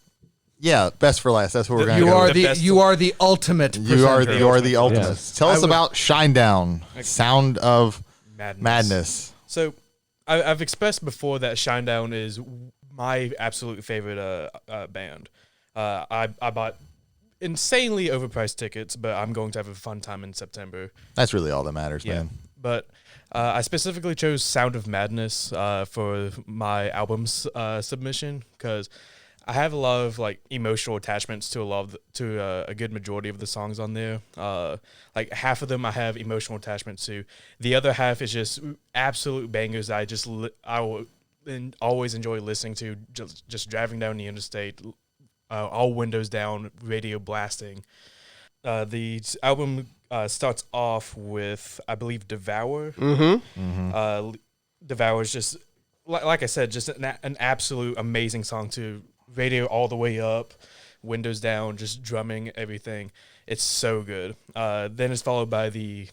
Yeah, best for last. That's what we're going to go. You are the ultimate. You are the ultimate. Yes. Tell us about Shinedown, Sound of Madness. So, I've expressed before that Shinedown is my absolute favorite band. I bought insanely overpriced tickets, but I'm going to have a fun time in September. That's really all that matters, man. But I specifically chose Sound of Madness for my album's submission because I have a lot of like emotional attachments to a good majority of the songs on there. Like half of them I have emotional attachments to. The other half is just absolute bangers that I will always enjoy listening to. Just driving down the interstate, all windows down, radio blasting. The album starts off with, I believe, Devour. Devour is just like I said, just an absolute amazing song to radio all the way up, windows down, just drumming, everything. It's so good. Then it's followed by the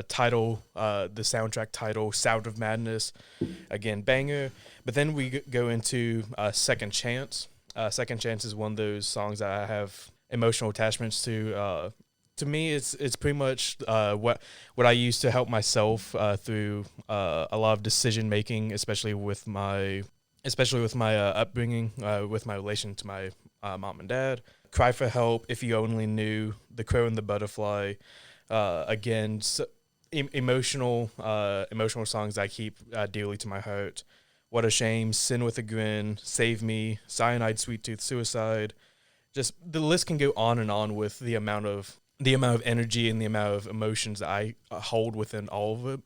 title, the soundtrack title, Sound of Madness. Again, banger. But then we go into Second Chance. Second Chance is one of those songs that I have emotional attachments to. To me, it's pretty much what I use to help myself through a lot of decision making, especially with my upbringing, with my relation to my mom and dad. Cry for Help, If You Only Knew, The Crow and the Butterfly. Again, emotional songs I keep dearly to my heart. What a Shame, Sin with a Grin, Save Me, Cyanide, Sweet Tooth, Suicide. Just the list can go on with the amount of energy and the amount of emotions that I hold within all of it,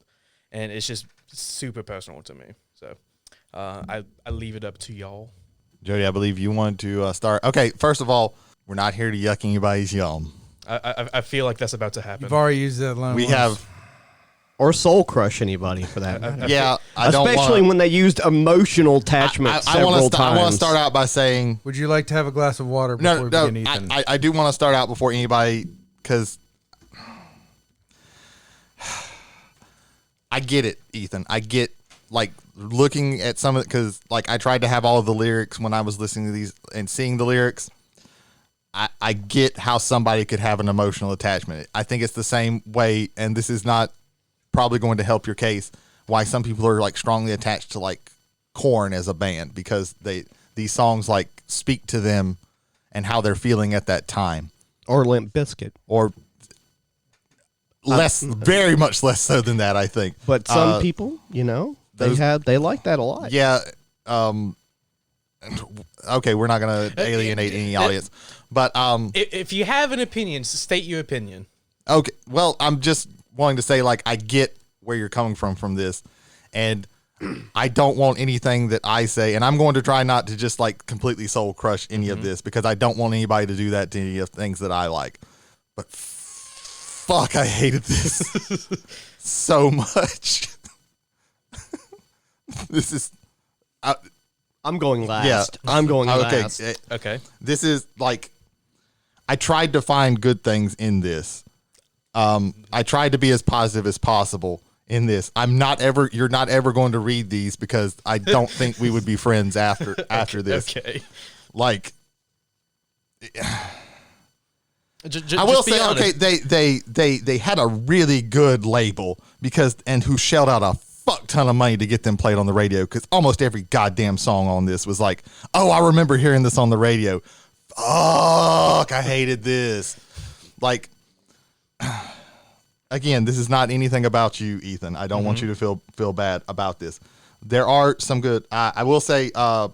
and it's just super personal to me. So I leave it up to y'all. Jody, I believe you want to start. Okay, first of all, we're not here to yuck anybody's yum. I feel like that's about to happen. You've already used that line. We once. have. Or soul crush anybody for that matter. Yeah, I don't especially when they used emotional attachment several times. I want to start out by saying, would you like to have a glass of water before we begin, Ethan? I do want to start out before anybody, because I get it, Ethan. I get, like, looking at some of it, because, like, I tried to have all of the lyrics when I was listening to these and seeing the lyrics. I get how somebody could have an emotional attachment. I think it's the same way, and this is not probably going to help your case, why some people are, like, strongly attached to, like, Korn as a band, because these songs, like, speak to them and how they're feeling at that time. Or Limp Bizkit. Or less, very much less so than that, I think. But some people, they like that a lot. Yeah. Okay, we're not going to alienate any audience. But if you have an opinion, state your opinion. Okay, well, I'm just wanting to say, like, I get where you're coming from this, and I don't want anything that I say, and I'm going to try not to just, like, completely soul crush any of this, because I don't want anybody to do that to any of things that I like. But fuck, I hated this so much. This is... I'm going last. Yeah. I'm going last. Okay. This is, like... I tried to find good things in this. I tried to be as positive as possible in this. You're not ever going to read these, because I don't think we would be friends after this. Okay. Like, I will say, honest. Okay, they had a really good label, and who shelled out a fuck ton of money to get them played on the radio, because almost every goddamn song on this was like, oh, I remember hearing this on the radio. Fuck, I hated this. Like, again, this is not anything about you, Ethan. I don't want you to feel bad about this. There are some good. I will say, I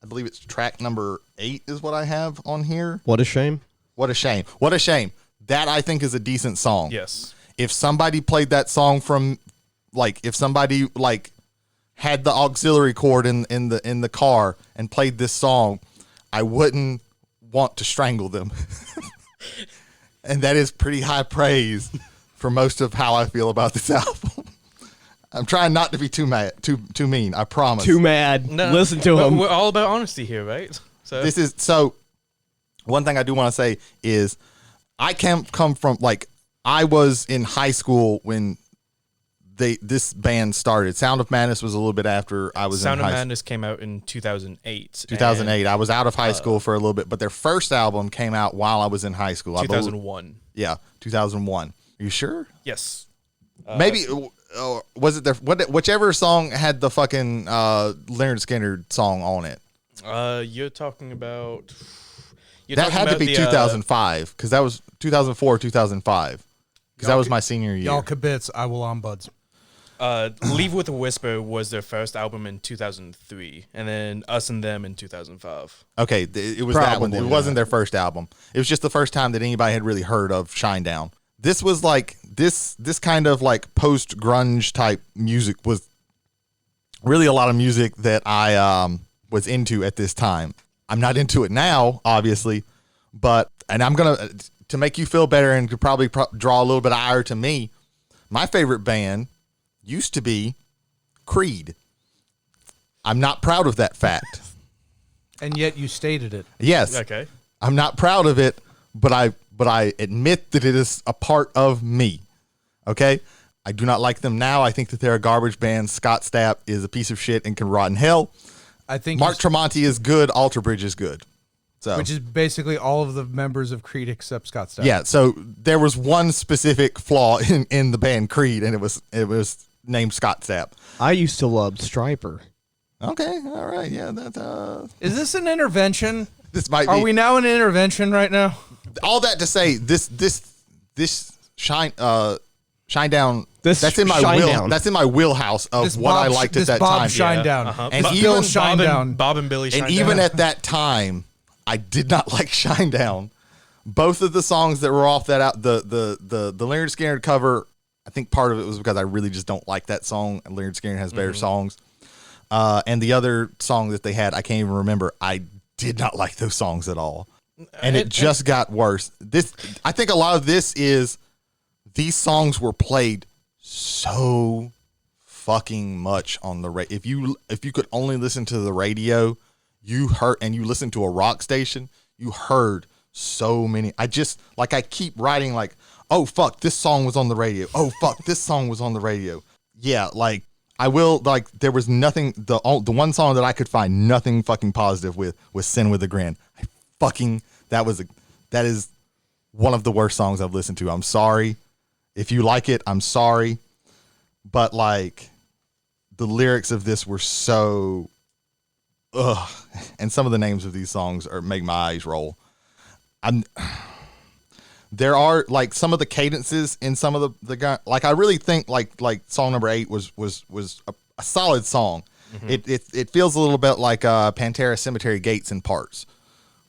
believe it's track number 8 is what I have on here. What a shame. What a shame. What a shame. That, I think, is a decent song. Yes. If somebody played that song from, like, if somebody, like, had the auxiliary cord in the car and played this song, I wouldn't want to strangle them. And that is pretty high praise for most of how I feel about this album. I'm trying not to be too mean, I promise. Too mad. No, listen to him. We're all about honesty here, right? So one thing I do want to say is I come from, like, I was in high school when this band started. Sound of Madness was a little bit after I was Sound in of high Madness came out in 2008. 2008. I was out of high school for a little bit, but their first album came out while I was in high school. 2001. Yeah, 2001. Are you sure? Yes. Maybe was it their whichever song had the fucking Leonard Skinner song on it? You're talking about. That had to be 2005 because that was 2004, 2005 because that was my senior year. Y'all kibitz, I will on buds. Leave with a Whisper was their first album in 2003, and then Us and Them in 2005. Okay, it was that one. It wasn't their first album. It was just the first time that anybody had really heard of Shinedown. This was like this kind of like post grunge type music was really a lot of music that I was into at this time. I'm not into it now, obviously, and I'm gonna to make you feel better and to probably draw a little bit of ire to me. My favorite band used to be Creed. I'm not proud of that fact. And yet you stated it. Yes. Okay. I'm not proud of it, but I admit that it is a part of me. Okay? I do not like them now. I think that they're a garbage band. Scott Stapp is a piece of shit and can rot in hell. I think Mark Tremonti is good. Alter Bridge is good. So, which is basically all of the members of Creed except Scott Stapp. yeah, so there was one specific flaw in the band Creed, and it was named Scott Stapp. I used to love Stryper. Okay, all right, yeah, that Is this an intervention? this might Are be we now in an intervention right now? all that to say this Shinedown. This That's in my Shinedown. That's in my wheelhouse of This what I Bob- liked this at that Bob time. Shinedown. Uh-huh. And It's even Bill Bob Shinedown. Bob and Billy And Shinedown. even at that time, I did not like Shinedown. Both of the songs that were off that the Leonard Skinner cover, I think part of it was because I really just don't like that song. Leonard Skinner has better songs. And the other song that they had, I can't even remember. I did not like those songs at all. And it just got worse. I think a lot of this is these songs were played so fucking much on the radio. If you could only listen to the radio, you heard, and you listened to a rock station, you heard so many. I keep writing like, oh fuck, this song was on the radio. Oh fuck, this song was on the radio. Yeah, like I will, like there was nothing. The one song that I could find nothing fucking positive with was "Sin with a Grin." That is one of the worst songs I've listened to. I'm sorry if you like it. I'm sorry, but like the lyrics of this were so, and some of the names of these songs make my eyes roll. There are like some of the cadences in some of the guy. Like I really think like song number 8 was a solid song. Mm-hmm. It feels a little bit like Pantera Cemetery Gates in parts,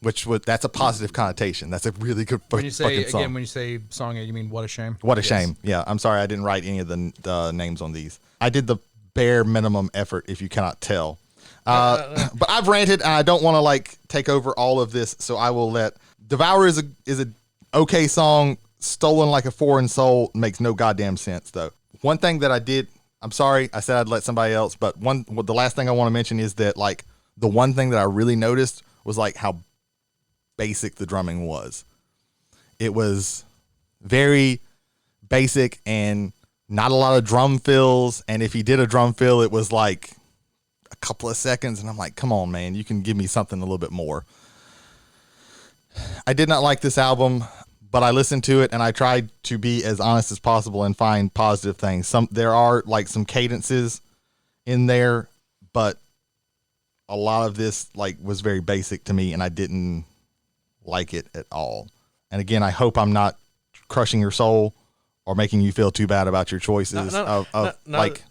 that's a positive connotation. That's a really good When you say fucking song. again, when you say song, you mean What a Shame? What a shame. Yeah, I'm sorry I didn't write any of the names on these. I did the bare minimum effort, if you cannot tell. But I've ranted, and I don't want to like take over all of this, so I will let Devour is a okay song. Stolen Like a Foreign Soul makes no goddamn sense though. One thing that I did, I'm sorry, I said I'd let somebody else, but the last thing I want to mention is that like the one thing that I really noticed was like how basic the drumming was. It was very basic and not a lot of drum fills, and if he did a drum fill, it was like a couple of seconds, and I'm like, come on, man, you can give me something a little bit more. I did not like this album, but I listened to it and I tried to be as honest as possible and find positive things. There are like some cadences in there, but a lot of this like was very basic to me and I didn't like it at all. And again, I hope I'm not crushing your soul or making you feel too bad about your choices.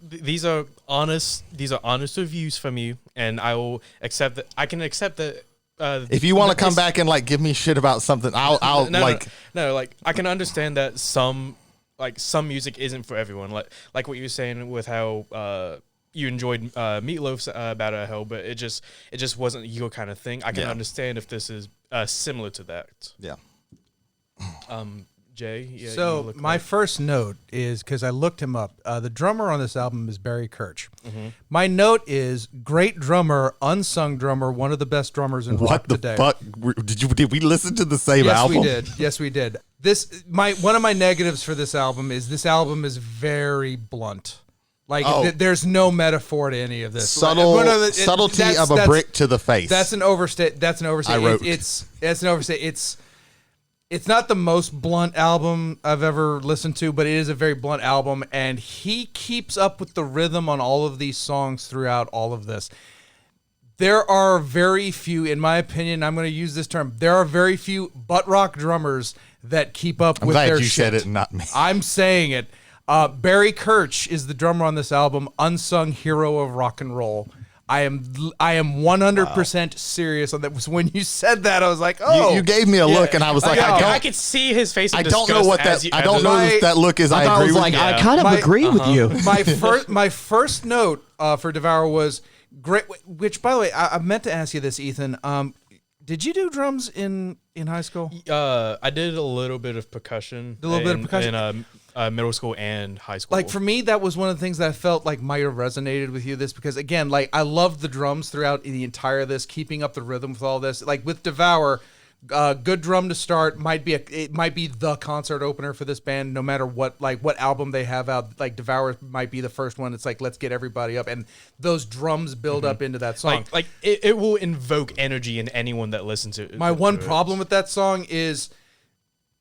These are honest reviews from you, and I will accept that. I can accept that. If you want to come back and like give me shit about something, I'll I can understand that some music isn't for everyone. Like what you were saying with how you enjoyed Meatloaf's Battle of Hell, but it just wasn't your kind of thing. I can understand if this is similar to that. Yeah. Jay. Yeah, so my first note is because I looked him up. The drummer on this album is Barry Kirch. Mm-hmm. My note is great drummer, unsung drummer, one of the best drummers in rock today. What the fuck? Did we listen to the same album? Yes, we did. One of my negatives for this album is very blunt. Like there's no metaphor to any of this. Subtlety of a brick to the face. That's an overstate. I wrote. It's an overstate. It's not the most blunt album I've ever listened to, but it is a very blunt album, and he keeps up with the rhythm on all of these songs throughout all of this. There are very few, in my opinion, I'm going to use this term, there are very few butt rock drummers that keep up with their shit. I'm glad you said it, not me. I'm saying it. Barry Kirch is the drummer on this album, unsung hero of rock and roll. I am 100% serious on that. When you said that, I was like, "Oh!" You gave me a look, and I was like, I could see his face. I don't know what that. I don't know what that look is. I agree with you. I kind of agree with you. My first note for Devour was great. Which, by the way, I meant to ask you this, Ethan. Did you do drums in high school? I did a little bit of percussion. In middle school and high school. Like for me, that was one of the things that I felt like might have resonated with you. This because again, like I loved the drums throughout the entire of this, keeping up the rhythm with all this. Like with Devour, good drum to start might be the concert opener for this band. No matter what album they have out, like Devour might be the first one. It's like let's get everybody up, and those drums build up into that song. Like it will invoke energy in anyone that listens to it. My one problem with that song is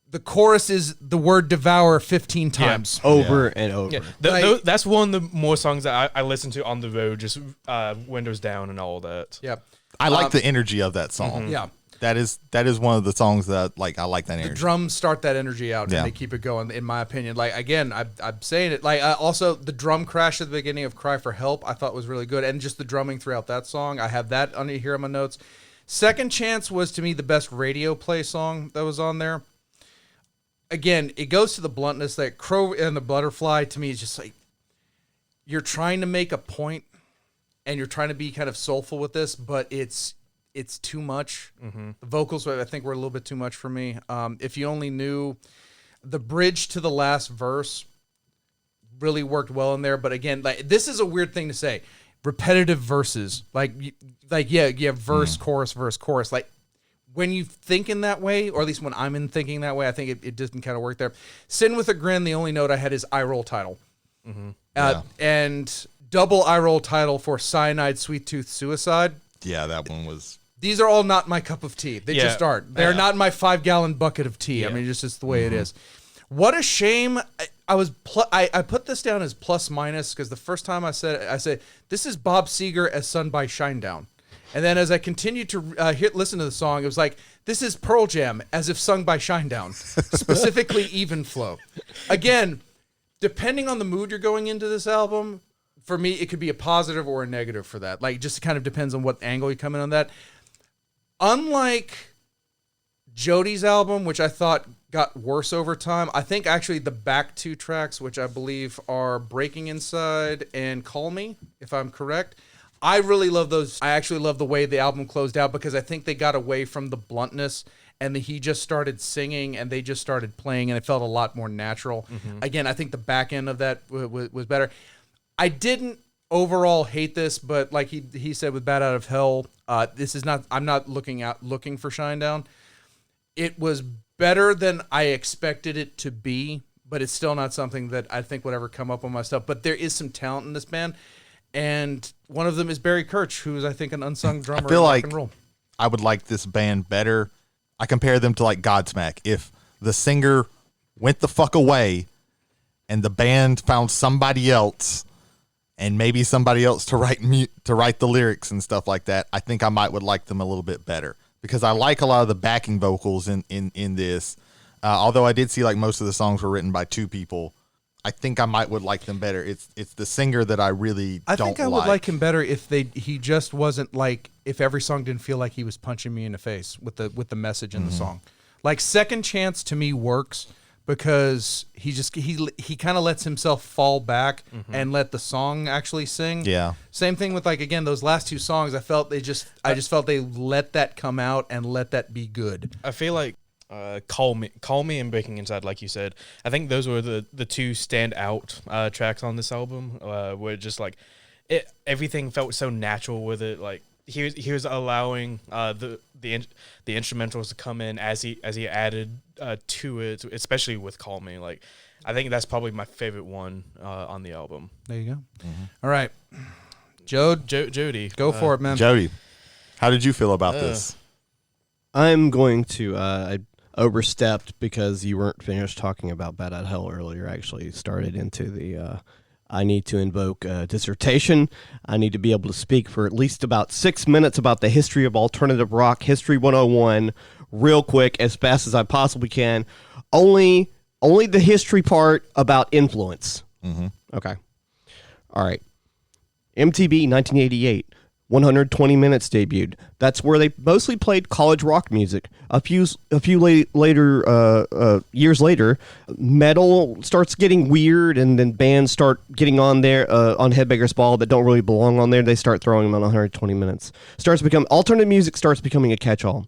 the chorus is the word devour 15 times. Over and over. Yeah. That's one of the more songs that I listen to on the road, just windows down and all that. Yeah. I like the energy of that song. Yeah. That is one of the songs that I like that energy. The drums start that energy out and they keep it going, in my opinion. Like, again, I'm saying it. Like, also, the drum crash at the beginning of Cry for Help I thought was really good. And just the drumming throughout that song. I have that on here in my notes. Second Chance was, to me, the best radio play song that was on there. Again, it goes to the bluntness that Crow and the Butterfly, to me, is just like, you're trying to make a point and you're trying to be kind of soulful with this, but it's too much. Mm-hmm. The vocals, I think, were a little bit too much for me. If you only knew, the bridge to the last verse really worked well in there. But again, like this is a weird thing to say. Repetitive verses, verse, chorus, verse, chorus. Like when you think in that way, or at least when I'm thinking that way, I think it doesn't kind of work there. Sin with a Grin, the only note I had is eye roll title. Mm-hmm. And double eye roll title for Cyanide, Sweet Tooth, Suicide. Yeah, that one was. These are all not my cup of tea. They just aren't. They're not my 5-gallon bucket of tea. Yeah. I mean, it's just the way it is. What a shame. I put this down as plus minus because the first time I said this is Bob Seger as sung by Shinedown. And then as I continued to listen to the song, it was like, this is Pearl Jam as if sung by Shinedown, specifically Even Flow. Again, depending on the mood you're going into this album, for me, it could be a positive or a negative for that. Like, just kind of depends on what angle you come in on that. Unlike Jody's album, which I thought got worse over time, I think actually the back two tracks, which I believe are Breaking Inside and Call Me, if I'm correct, I really love those. I actually love the way the album closed out because I think they got away from the bluntness and he just started singing and they just started playing and it felt a lot more natural. Mm-hmm. Again, I think the back end of that was better. I didn't overall hate this, but like he said with Bat Out of Hell, this is not. I'm not looking for Shinedown. It was better than I expected it to be, but it's still not something that I think would ever come up on my stuff. But there is some talent in this band, and one of them is Barry Kirch, who is I think an unsung drummer. I feel in like rock and roll. I would like this band better. I compare them to like Godsmack. If the singer went the fuck away, and the band found somebody else. And maybe somebody else to write the lyrics and stuff like that, I think I would like them a little bit better because I like a lot of the backing vocals in this. Although I did see like most of the songs were written by two people, I think I would like them better. It's the singer that I really don't like. I think I would like him better if he just wasn't like if every song didn't feel like he was punching me in the face with the message in the song. Like Second Chance to me works. Because he kind of lets himself fall back and let the song actually sing. Yeah. Same thing with like again those last two songs. I just felt they let that come out and let that be good. I feel like Call Me and Breaking Inside, like you said. I think those were the two standout tracks on this album. Where just like everything felt so natural with it. Like he was allowing the instrumentals to come in as he added to it, especially with "Call Me." Like, I think that's probably my favorite one on the album. There you go. All right, Jody, go for it, man. Jody, how did you feel about this? I'm going to I overstepped because you weren't finished talking about Bad Out Hell earlier. I actually started into the I need to invoke a dissertation. I need to be able to speak for at least about 6 minutes about the history of alternative rock, History 101, real quick, as fast as I possibly can. Only the history part about influence. Mm-hmm. Okay. All right. MTV 1988. 120 Minutes debuted. That's where they mostly played college rock music. A few years later, metal starts getting weird, and then bands start getting on there on Headbangers Ball that don't really belong on there. They start throwing them on 120 Minutes. Alternative music starts becoming a catch-all.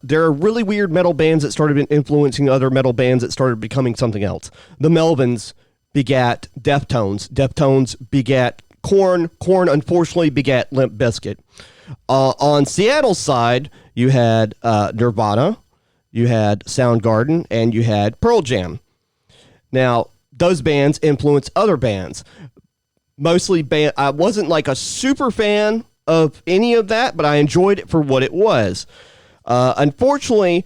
There are really weird metal bands that started influencing other metal bands that started becoming something else. The Melvins begat Deftones. Deftones begat Korn. Korn unfortunately begat Limp Bizkit. On Seattle's side, you had Nirvana, you had Soundgarden, and you had Pearl Jam. Now, those bands influenced other bands. Mostly I wasn't like a super fan of any of that, but I enjoyed it for what it was. Unfortunately,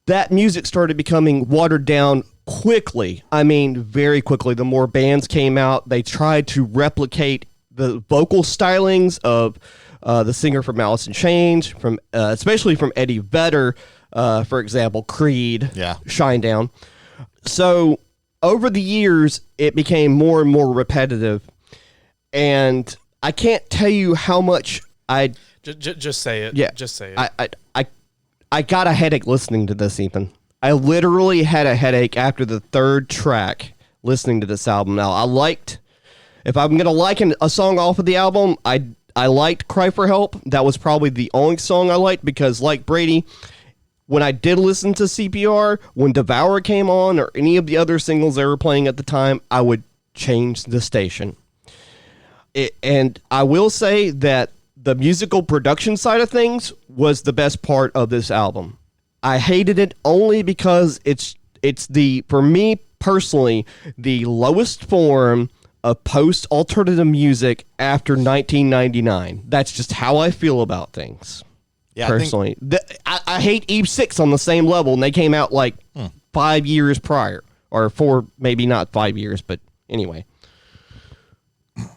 that music started becoming watered down quickly. I mean, very quickly. The more bands came out, they tried to replicate the vocal stylings of the singer from Alice in Chains, especially from Eddie Vedder, for example, Creed, Shinedown. So over the years, it became more and more repetitive, and I can't tell you how much I just say it. Yeah, just say it. I got a headache listening to this, Ethan. I literally had a headache after the third track listening to this album. Now, if I'm going to like a song off of the album, I liked Cry for Help. That was probably the only song I liked because, like Brady, when I did listen to CPR, when Devour came on or any of the other singles they were playing at the time, I would change the station. And I will say that the musical production side of things was the best part of this album. I hated it only because it's for me personally, the lowest form of post-alternative music after 1999. That's just how I feel about things. Yeah, personally. I hate Eve 6 on the same level, and they came out like 5 years prior. Or 4, maybe not 5 years, but anyway.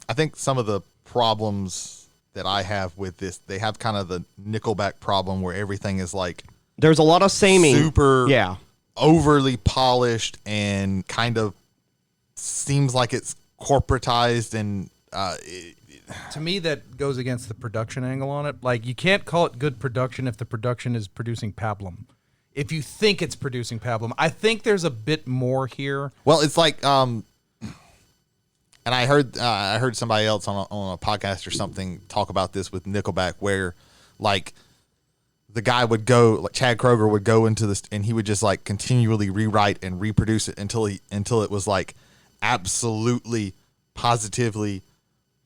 I think some of the problems that I have with this, they have kind of the Nickelback problem where everything is like... There's a lot of saming. Super overly polished and kind of seems like it's corporatized and... to me, that goes against the production angle on it. Like, you can't call it good production if the production is producing pablum. If you think it's producing pablum. I think there's a bit more here. Well, it's like... and I heard somebody else on a podcast or something talk about this with Nickelback, where like the guy would go, like Chad Kroeger would go into this, and he would just like continually rewrite and reproduce it until it was like absolutely, positively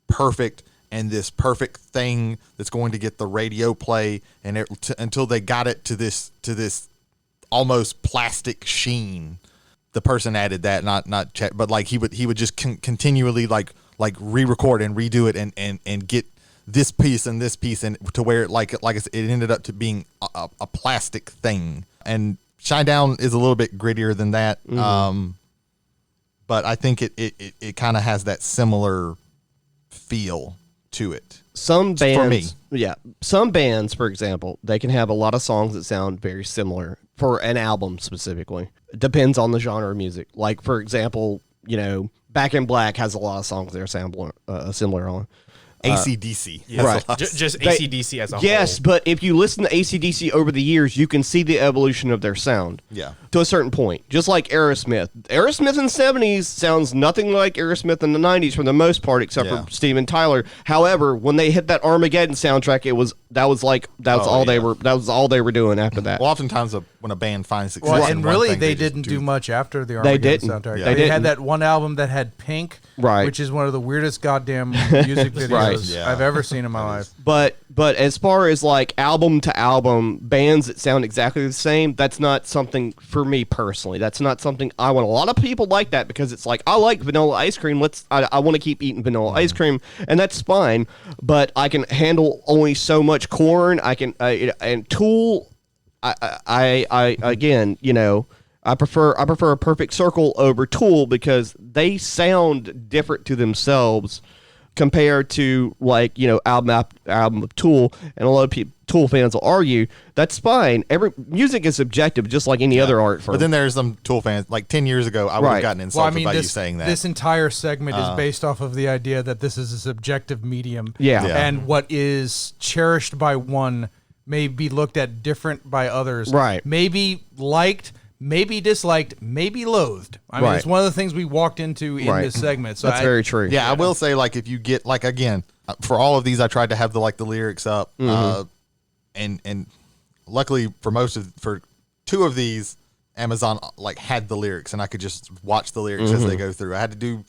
perfect, and this perfect thing that's going to get the radio play, and until they got it to this almost plastic sheen. The person added that, not Chet, but like he would just continually like re-record and redo it and get this piece and to where it ended up to being a plastic thing. And Shinedown is a little bit grittier than that, but I think it kind of has that similar feel to it. Some bands, for me. Some bands, for example, they can have a lot of songs that sound very similar for an album specifically. It depends on the genre of music. Like, for example, Back in Black has a lot of songs that are similar on. AC/DC. Right. Just AC/DC as a whole. Yes, but if you listen to AC/DC over the years, you can see the evolution of their sound. Yeah. To a certain point. Just like Aerosmith. Aerosmith in the 70s sounds nothing like Aerosmith in the 90s for the most part, except for Steven Tyler. However, when they hit that Armageddon soundtrack, that was all they were doing after that. Well, oftentimes when a band finds success, and really they didn't do much after the Armageddon soundtrack. Yeah. They had that one album that had Pink, right, which is one of the weirdest goddamn music videos videos I've ever seen in my life. But as far as like album to album bands that sound exactly the same, that's not something for me personally. That's not something I want. A lot of people like that because it's like, I like vanilla ice cream. I want to keep eating vanilla ice cream, and that's fine. But I can handle only so much Corn. I can and Tool. I again, you know, I prefer a Perfect Circle over Tool because they sound different to themselves compared to, like, you know, album of Tool. And a lot of people, Tool fans will argue that's fine. Every music is subjective, just like any other art form. But then there's some Tool fans. Like 10 years ago, I would have gotten insulted by you saying that. This entire segment is based off of the idea that this is a subjective medium. Yeah. And what is cherished by one may be looked at different by others. Right. Maybe liked, maybe disliked, maybe loathed. I mean, it's one of the things we walked into in this segment. So that's very true. Yeah, I will say, like, if you get, like, again, for all of these, I tried to have the lyrics up, and luckily for 2 of these, Amazon like had the lyrics, and I could just watch the lyrics as they go through. I had to do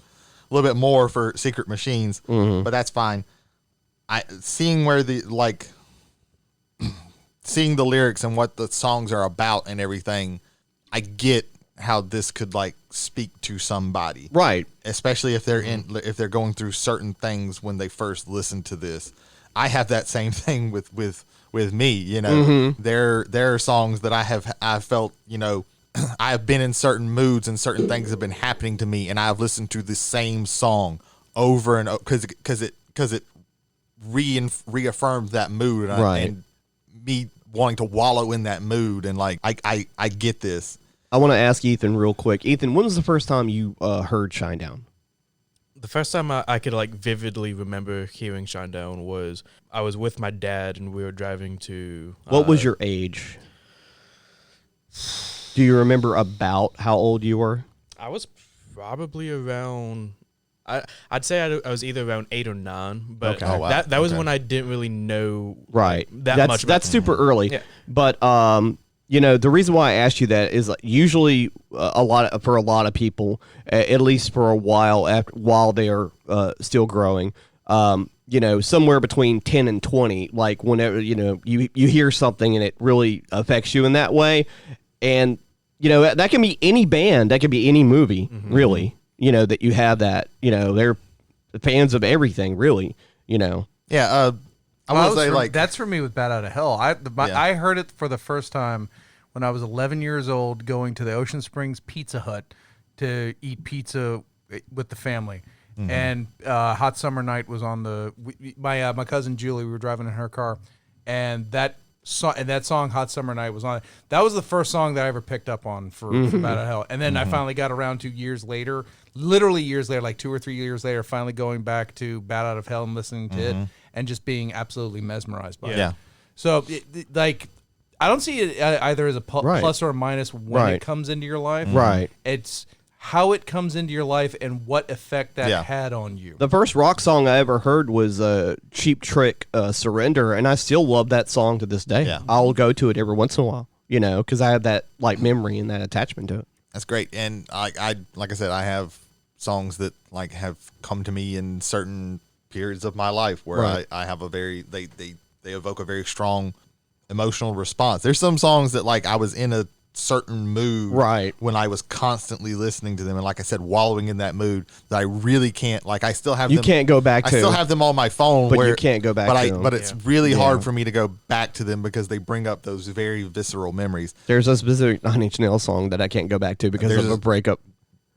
a little bit more for Secret Machines, but that's fine. Seeing the lyrics and what the songs are about and everything, I get how this could like speak to somebody, right? Especially if they're going through certain things when they first listen to this. I have that same thing with me, you know. There are songs that I felt, you know, I have been in certain moods and certain things have been happening to me, and I've listened to the same song over and over because it reaffirmed that mood, and me wanting to wallow in that mood, and like I get this. I want to ask Ethan real quick. Ethan, when was the first time you heard Shinedown? The first time I could like vividly remember hearing Shinedown was I was with my dad and we were driving to. What was your age? Do you remember about how old you were? I was probably around. I'd say I was either around 8 or 9, but that was when I didn't really know that much. That's super early. Yeah. But you know, the reason why I asked you that is usually for a lot of people, at least for a while while they are still growing, you know, somewhere between 10 and 20, like whenever, you know, you hear something and it really affects you in that way. And, you know, that can be any band, that could be any movie, really, you know, that you have that, you know, they're fans of everything, really, you know. Yeah, I will say, like, that's for me with Bat Out of Hell. I heard it for the first time when I was 11 years old, going to the Ocean Springs Pizza Hut to eat pizza with the family. And Hot Summer Night was on my cousin Julie. We were driving in her car, and that song Hot Summer Night was on. That was the first song that I ever picked up on for Bat Out of Hell. And then I finally got around to literally years later, like 2 or 3 years later, finally going back to Bat Out of Hell and listening to it, and just being absolutely mesmerized by it. Yeah. So, like, I don't see it either as a plus or a minus when it comes into your life. Right. It's how it comes into your life and what effect that had on you. The first rock song I ever heard was Cheap Trick, Surrender, and I still love that song to this day. Yeah. I'll go to it every once in a while, you know, because I have that like memory and that attachment to it. That's great. And like I said, I have songs that like have come to me in certain periods of my life where I have they evoke a very strong emotional response. There's some songs that like I was in a certain mood when I was constantly listening to them, and like I said, wallowing in that mood that I really can't, like, I still have them. Can't go back to. I still have them on my phone, but you can't go back to them. But it's really hard for me to go back to them because they bring up those very visceral memories. There's a specific Nine Inch Nails song that I can't go back to because of a breakup.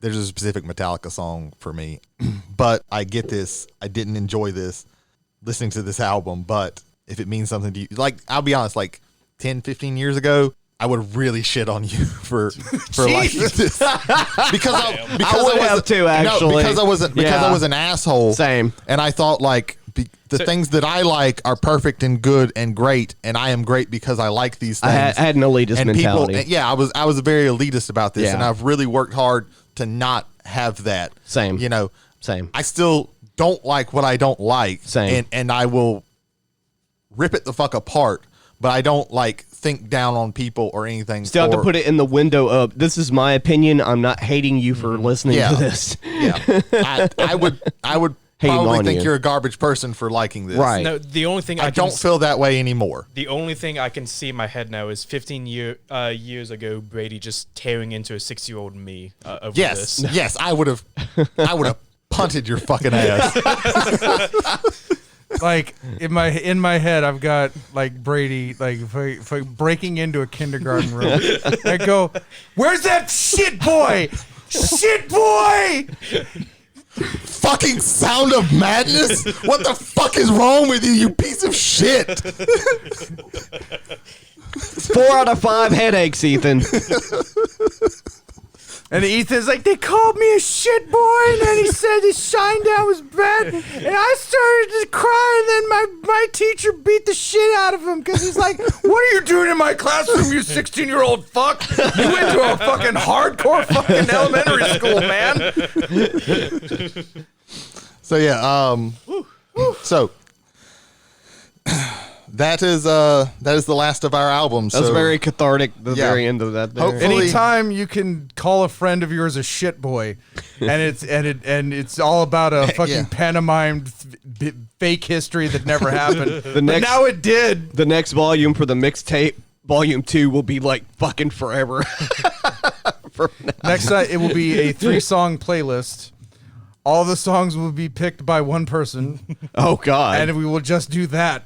There's a specific Metallica song for me, but I get this. I didn't enjoy this listening to this album, but if it means something to you, like, I'll be honest, like 10, 15 years ago, I would really shit on you for liking this because I would have too, actually. No, because I was an asshole. Same. And I thought like things that I like are perfect and good and great, and I am great because I like these things. I had an elitist mentality. I was very elitist about this, and I've really worked hard to not have that. Same. You know. Same. I still don't like what I don't like. Same. And I will rip it the fuck apart, but I don't like think down on people or anything. Still have to put it in the window of, this is my opinion. I'm not hating you for listening to this. Yeah. I would probably on think you. you're a garbage person for liking this. Right. No, the only thing I don't feel that way anymore. The only thing I can see in my head now is 15 years ago, Brady just tearing into a 6-year-old me over this. Yes, I would have punted your fucking ass. Like in my head, I've got like Brady like breaking into a kindergarten room. I go, "Where's that shit boy? Shit boy!" Fucking Sound of Madness? What the fuck is wrong with you, you piece of shit? 4 out of 5 headaches, Ethan. And Ethan's like, "They called me a shit boy, and then he said his shine down was bad, and I started to cry, and then my teacher beat the shit out of him because he's like, 'What are you doing in my classroom, you 16-year-old fuck? You went to a fucking hardcore fucking elementary school, man.'" So yeah, so that is the last of our albums. That's so very cathartic. The Yeah. very end of that. There. Hopefully- Anytime you can call a friend of yours a shit boy, and it's all about a fucking Yeah. pantomimed fake history that never happened. But next- now it did. The next volume for the mixtape, volume 2, will be like fucking forever. Next time it will be a 3-song playlist. All the songs will be picked by one person, Oh God! and we will just do that.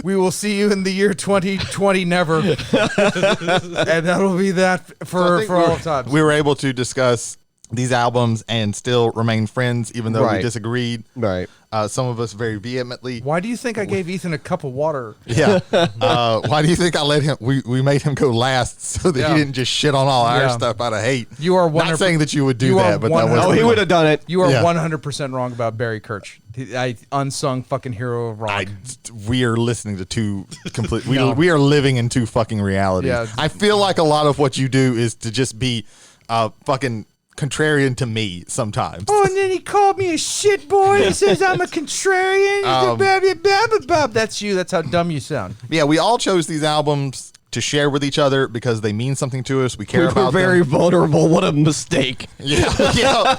We will see you in the year 2020 never. And that'll be that for all time. we were able to discuss these albums and still remain friends, even though we Right. disagreed. Right. Some of us very vehemently. Why do you think I gave Ethan a cup of water? Yeah. Why do you think I let him? We made him go last so that Yeah. he didn't just shit on all our Yeah. stuff out of hate. You are Not saying that you would do you are that, but that was. 100% Oh, he would have done it. You are Yeah. 100% wrong about Barry Kirch. Unsung fucking hero of rock. We are listening to two complete. No. We are living in two fucking realities. Yeah. I feel like a lot of what you do is to just be fucking contrarian to me sometimes. Oh, and then he called me a shit boy. He says I'm a contrarian. That's you. That's how dumb you sound. Yeah, we all chose these albums to share with each other because they mean something to us. We care We were about very them. vulnerable. What a mistake. Yeah.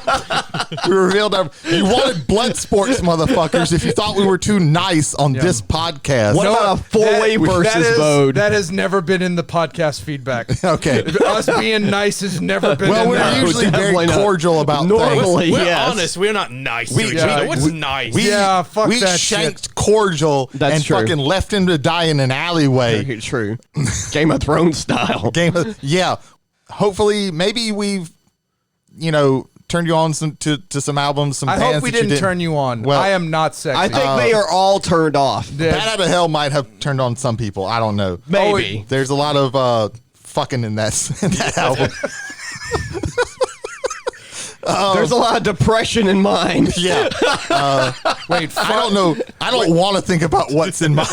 We revealed our. You wanted blood sports, motherfuckers. If you thought we were too nice on this podcast, What about a four-way versus mode? That has never been in the podcast feedback. okay. Us being nice has never been Well, in we're there. usually very definitely not. cordial about Normally, things. We're yes. honest. We're not nice We- to each yeah, other. What's we- nice? We, Yeah, fuck we that shanked cordial That's and true. fucking left him to die in an alleyway. Very true. Game of Thrones style. Yeah. Hopefully, maybe we've, turned you on to some albums, some I bands hope we that you didn't turn you on. Well, I am not sexy. I think they are all turned off. Bad Out of Hell might have turned on some people. I don't know. Maybe. There's a lot of fucking in that album. There's a lot of depression in mine. Yeah. Wait, I don't know. I don't want to think about what's in my.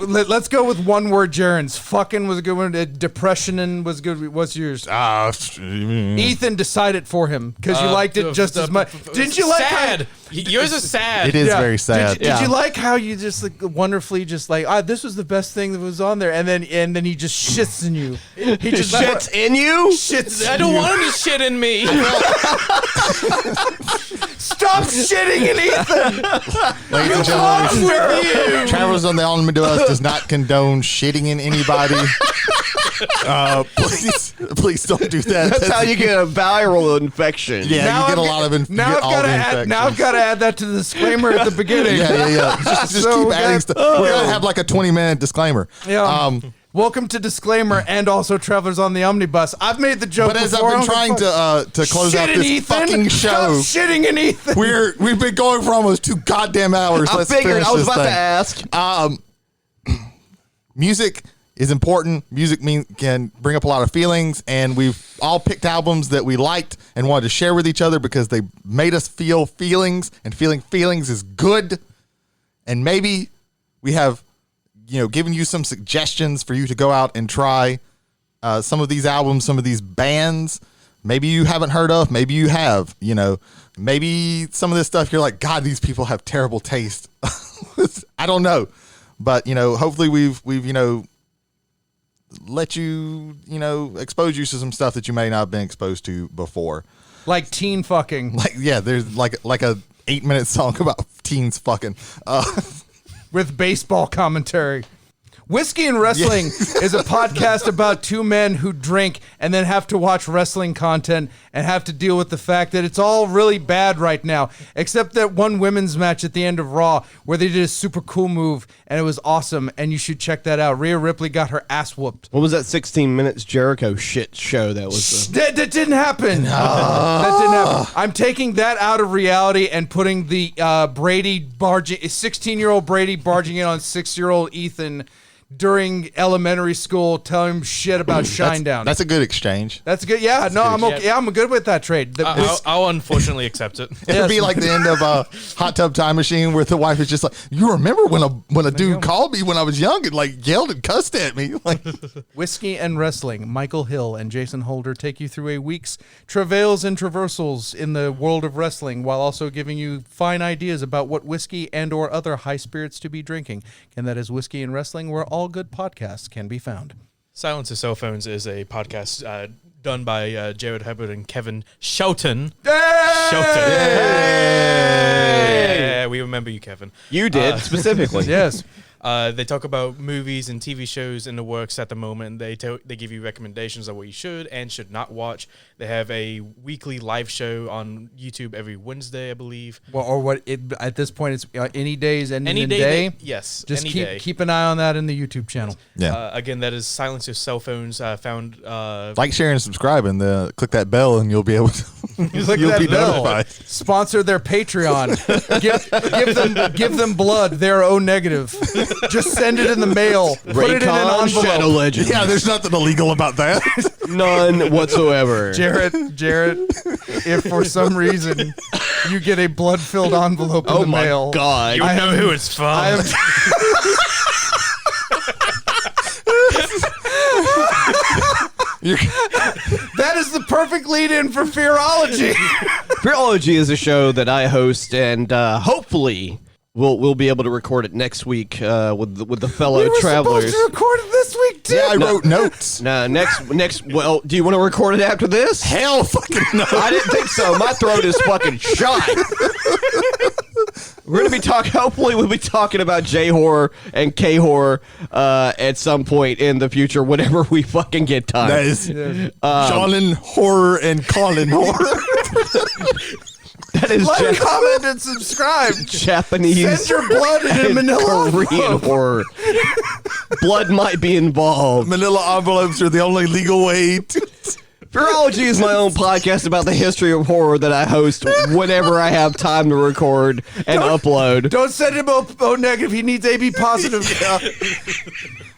let's go with one word, Jaren's. Fucking was a good one. Depression was good. What's yours? Ethan, decide it for him because you liked it just as much. Didn't you like sad? Yours is sad. It is Yeah. very sad. Did you like how you just like wonderfully just like this was the best thing that was on there, and then he just shits in you. He just Shits in you? shits. I don't want him to shit in me. Stop shitting in Ethan. Ladies and gentlemen, Travelers on the Omnibus does not condone shitting in anybody. Please don't do that. That's how you get a viral infection. Yeah, Now you get I've a lot of now I've all got to the add. infections. Now I've got to add that to the disclaimer at the beginning. Yeah. Just So keep we adding got- stuff. We're gonna have like a 20-minute disclaimer. Yeah. Welcome to disclaimer and also Travelers on the Omnibus. I've made the joke But as before. I've been trying to close out Shit in this Ethan. fucking show, Stop shitting in Ethan. we've been going for almost 2 goddamn hours. I Let's figured. finish I was this about thing. to ask. Music is important. Music can bring up a lot of feelings, and we've all picked albums that we liked and wanted to share with each other because they made us feel feelings, and feeling feelings is good. And maybe we have, given you some suggestions for you to go out and try some of these albums, some of these bands. Maybe you haven't heard of, maybe you have. Maybe some of this stuff you're like, God, these people have terrible taste. I don't know, but hopefully we've let you, expose you to some stuff that you may not have been exposed to before. Like teen fucking. There's like a 8-minute song about teens fucking. With baseball commentary. Whiskey and Wrestling is a podcast about two men who drink and then have to watch wrestling content and have to deal with the fact that it's all really bad right now, except that one women's match at the end of Raw where they did a super cool move and it was awesome, and you should check that out. Rhea Ripley got her ass whooped. What was that 16 Minutes Jericho shit show that was? That didn't happen. That didn't happen. I'm taking that out of reality and putting the Brady barging, 16-year-old Brady barging in on 6-year-old Ethan during elementary school, telling him shit about Shinedown. That's a good exchange. That's good. Yeah, no, I'm okay. Yeah, I'm good with that trade. I'll unfortunately accept it. It'd be like the end of Hot Tub Time Machine, where the wife is just like, "You remember when a dude called me when I was young and like yelled and cussed at me?" Like, Whiskey and Wrestling. Michael Hill and Jason Holder take you through a week's travails and traversals in the world of wrestling, while also giving you fine ideas about what whiskey and/or other high spirits to be drinking. And that is Whiskey and Wrestling, where all good podcasts can be found. Silence of Cell Phones is a podcast done by Jared Hubbard and Kevin Shelton. Shelton. Yeah, we remember you, Kevin. You did, specifically. Yes. They talk about movies and TV shows in the works at the moment. They give you recommendations of what you should and should not watch. They have a weekly live show on YouTube every Wednesday, I believe. Well, or what? At this point, it's any days and any day. Yes, just any keep an eye on that in the YouTube channel. yeah. Again, that is Silence Your Cell Phones. Found Like, share, and subscribe, and click that bell, and you'll be able to. You'll be bell. notified. Sponsor their Patreon. give them blood. They're O negative. Just send it in the mail. Put it in an Raycon envelope. Shadow Legends. Yeah, there's nothing illegal about that. None whatsoever. Jared, if for some reason you get a blood-filled envelope in the mail, God. you know who it's from. I am. That is the perfect lead-in for Fearology. Fearology is a show that I host, and hopefully we'll be able to record it next week with the fellow travelers. Supposed to record it this week too. Yeah, I wrote notes. No, next. Well, do you want to record it after this? Hell, fucking no. I didn't think so. My throat is fucking shot. We're gonna be talking. Hopefully, we'll be talking about J horror and K horror at some point in the future, whenever we fucking get time. That is Colin horror and Colin horror. That is Like, comment, and subscribe. Japanese. Send your blood in a and manila Korean envelope. horror. Blood might be involved. Manila envelopes are the only legal way to. Fearology is my own podcast about the history of horror that I host whenever I have time to record and upload. Don't send him O negative. He needs AB positive.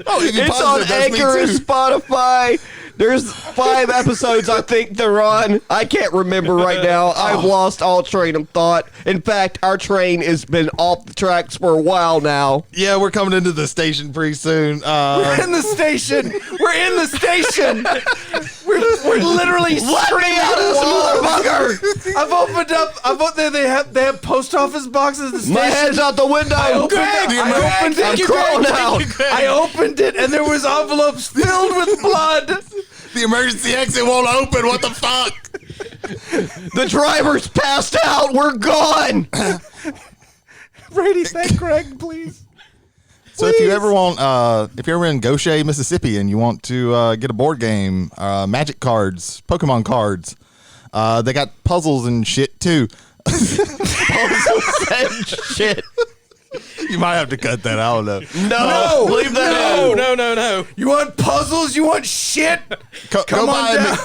Oh, It's on Anchor and Spotify. There's 5 episodes I think they're on. I can't remember right now. I've lost all train of thought. In fact, our train has been off the tracks for a while now. Yeah, we're coming into the station pretty soon. We're in the station. We're in the station. We're literally Let me out of this motherfucker! I've opened up. They have post office boxes. The station. My head's out the window. I opened it. I'm crawling out. I opened it, and there was envelopes filled with blood. The emergency exit won't open. What the fuck? The driver's passed out. We're gone. Brady, thank Greg, please. So if you ever want, if you're ever in Goshen, Mississippi, and you want to get a board game, Magic cards, Pokemon cards, they got puzzles and shit too. Puzzles and shit. You might have to cut that. I don't know. No, leave that in. No. You want puzzles? You want shit? Go on by down.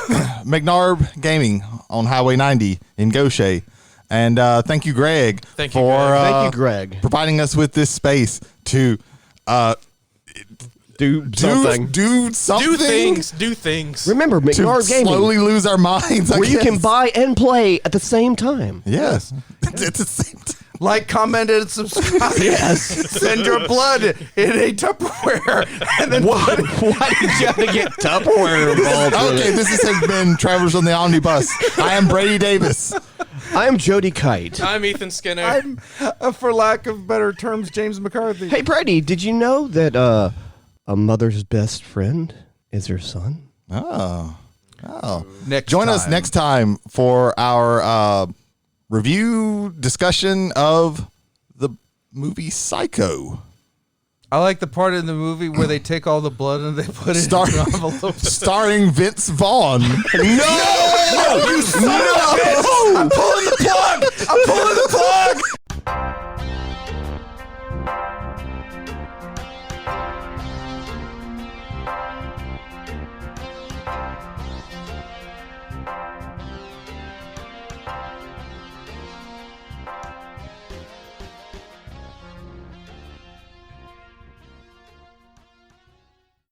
McNarb Gaming on Highway 90 in Goshen. And thank you, Greg, Thank you, for Greg. Thank you, Greg. providing us with this space to Do something. do something. Do things. Remember, To McNarb Gaming, slowly lose our minds. where you can buy and play at the same time. Yes. It's the same time. Like, comment, and subscribe. Yes. Send your blood in a Tupperware. And then Why did you have to get Tupperware involved? Okay, this has been Travelers on the Omnibus. I am Brady Davis. I'm Jody Kite. I'm Ethan Skinner. I'm, for lack of better terms, James McCarthy. Hey, Brady, did you know that a mother's best friend is her son? Oh. Next Join us time. next time for our review discussion of the movie Psycho. I like the part in the movie where they take all the blood and they put it in an envelope. Starring Vince Vaughn. No! You son of a bitch! I'm pulling the plug!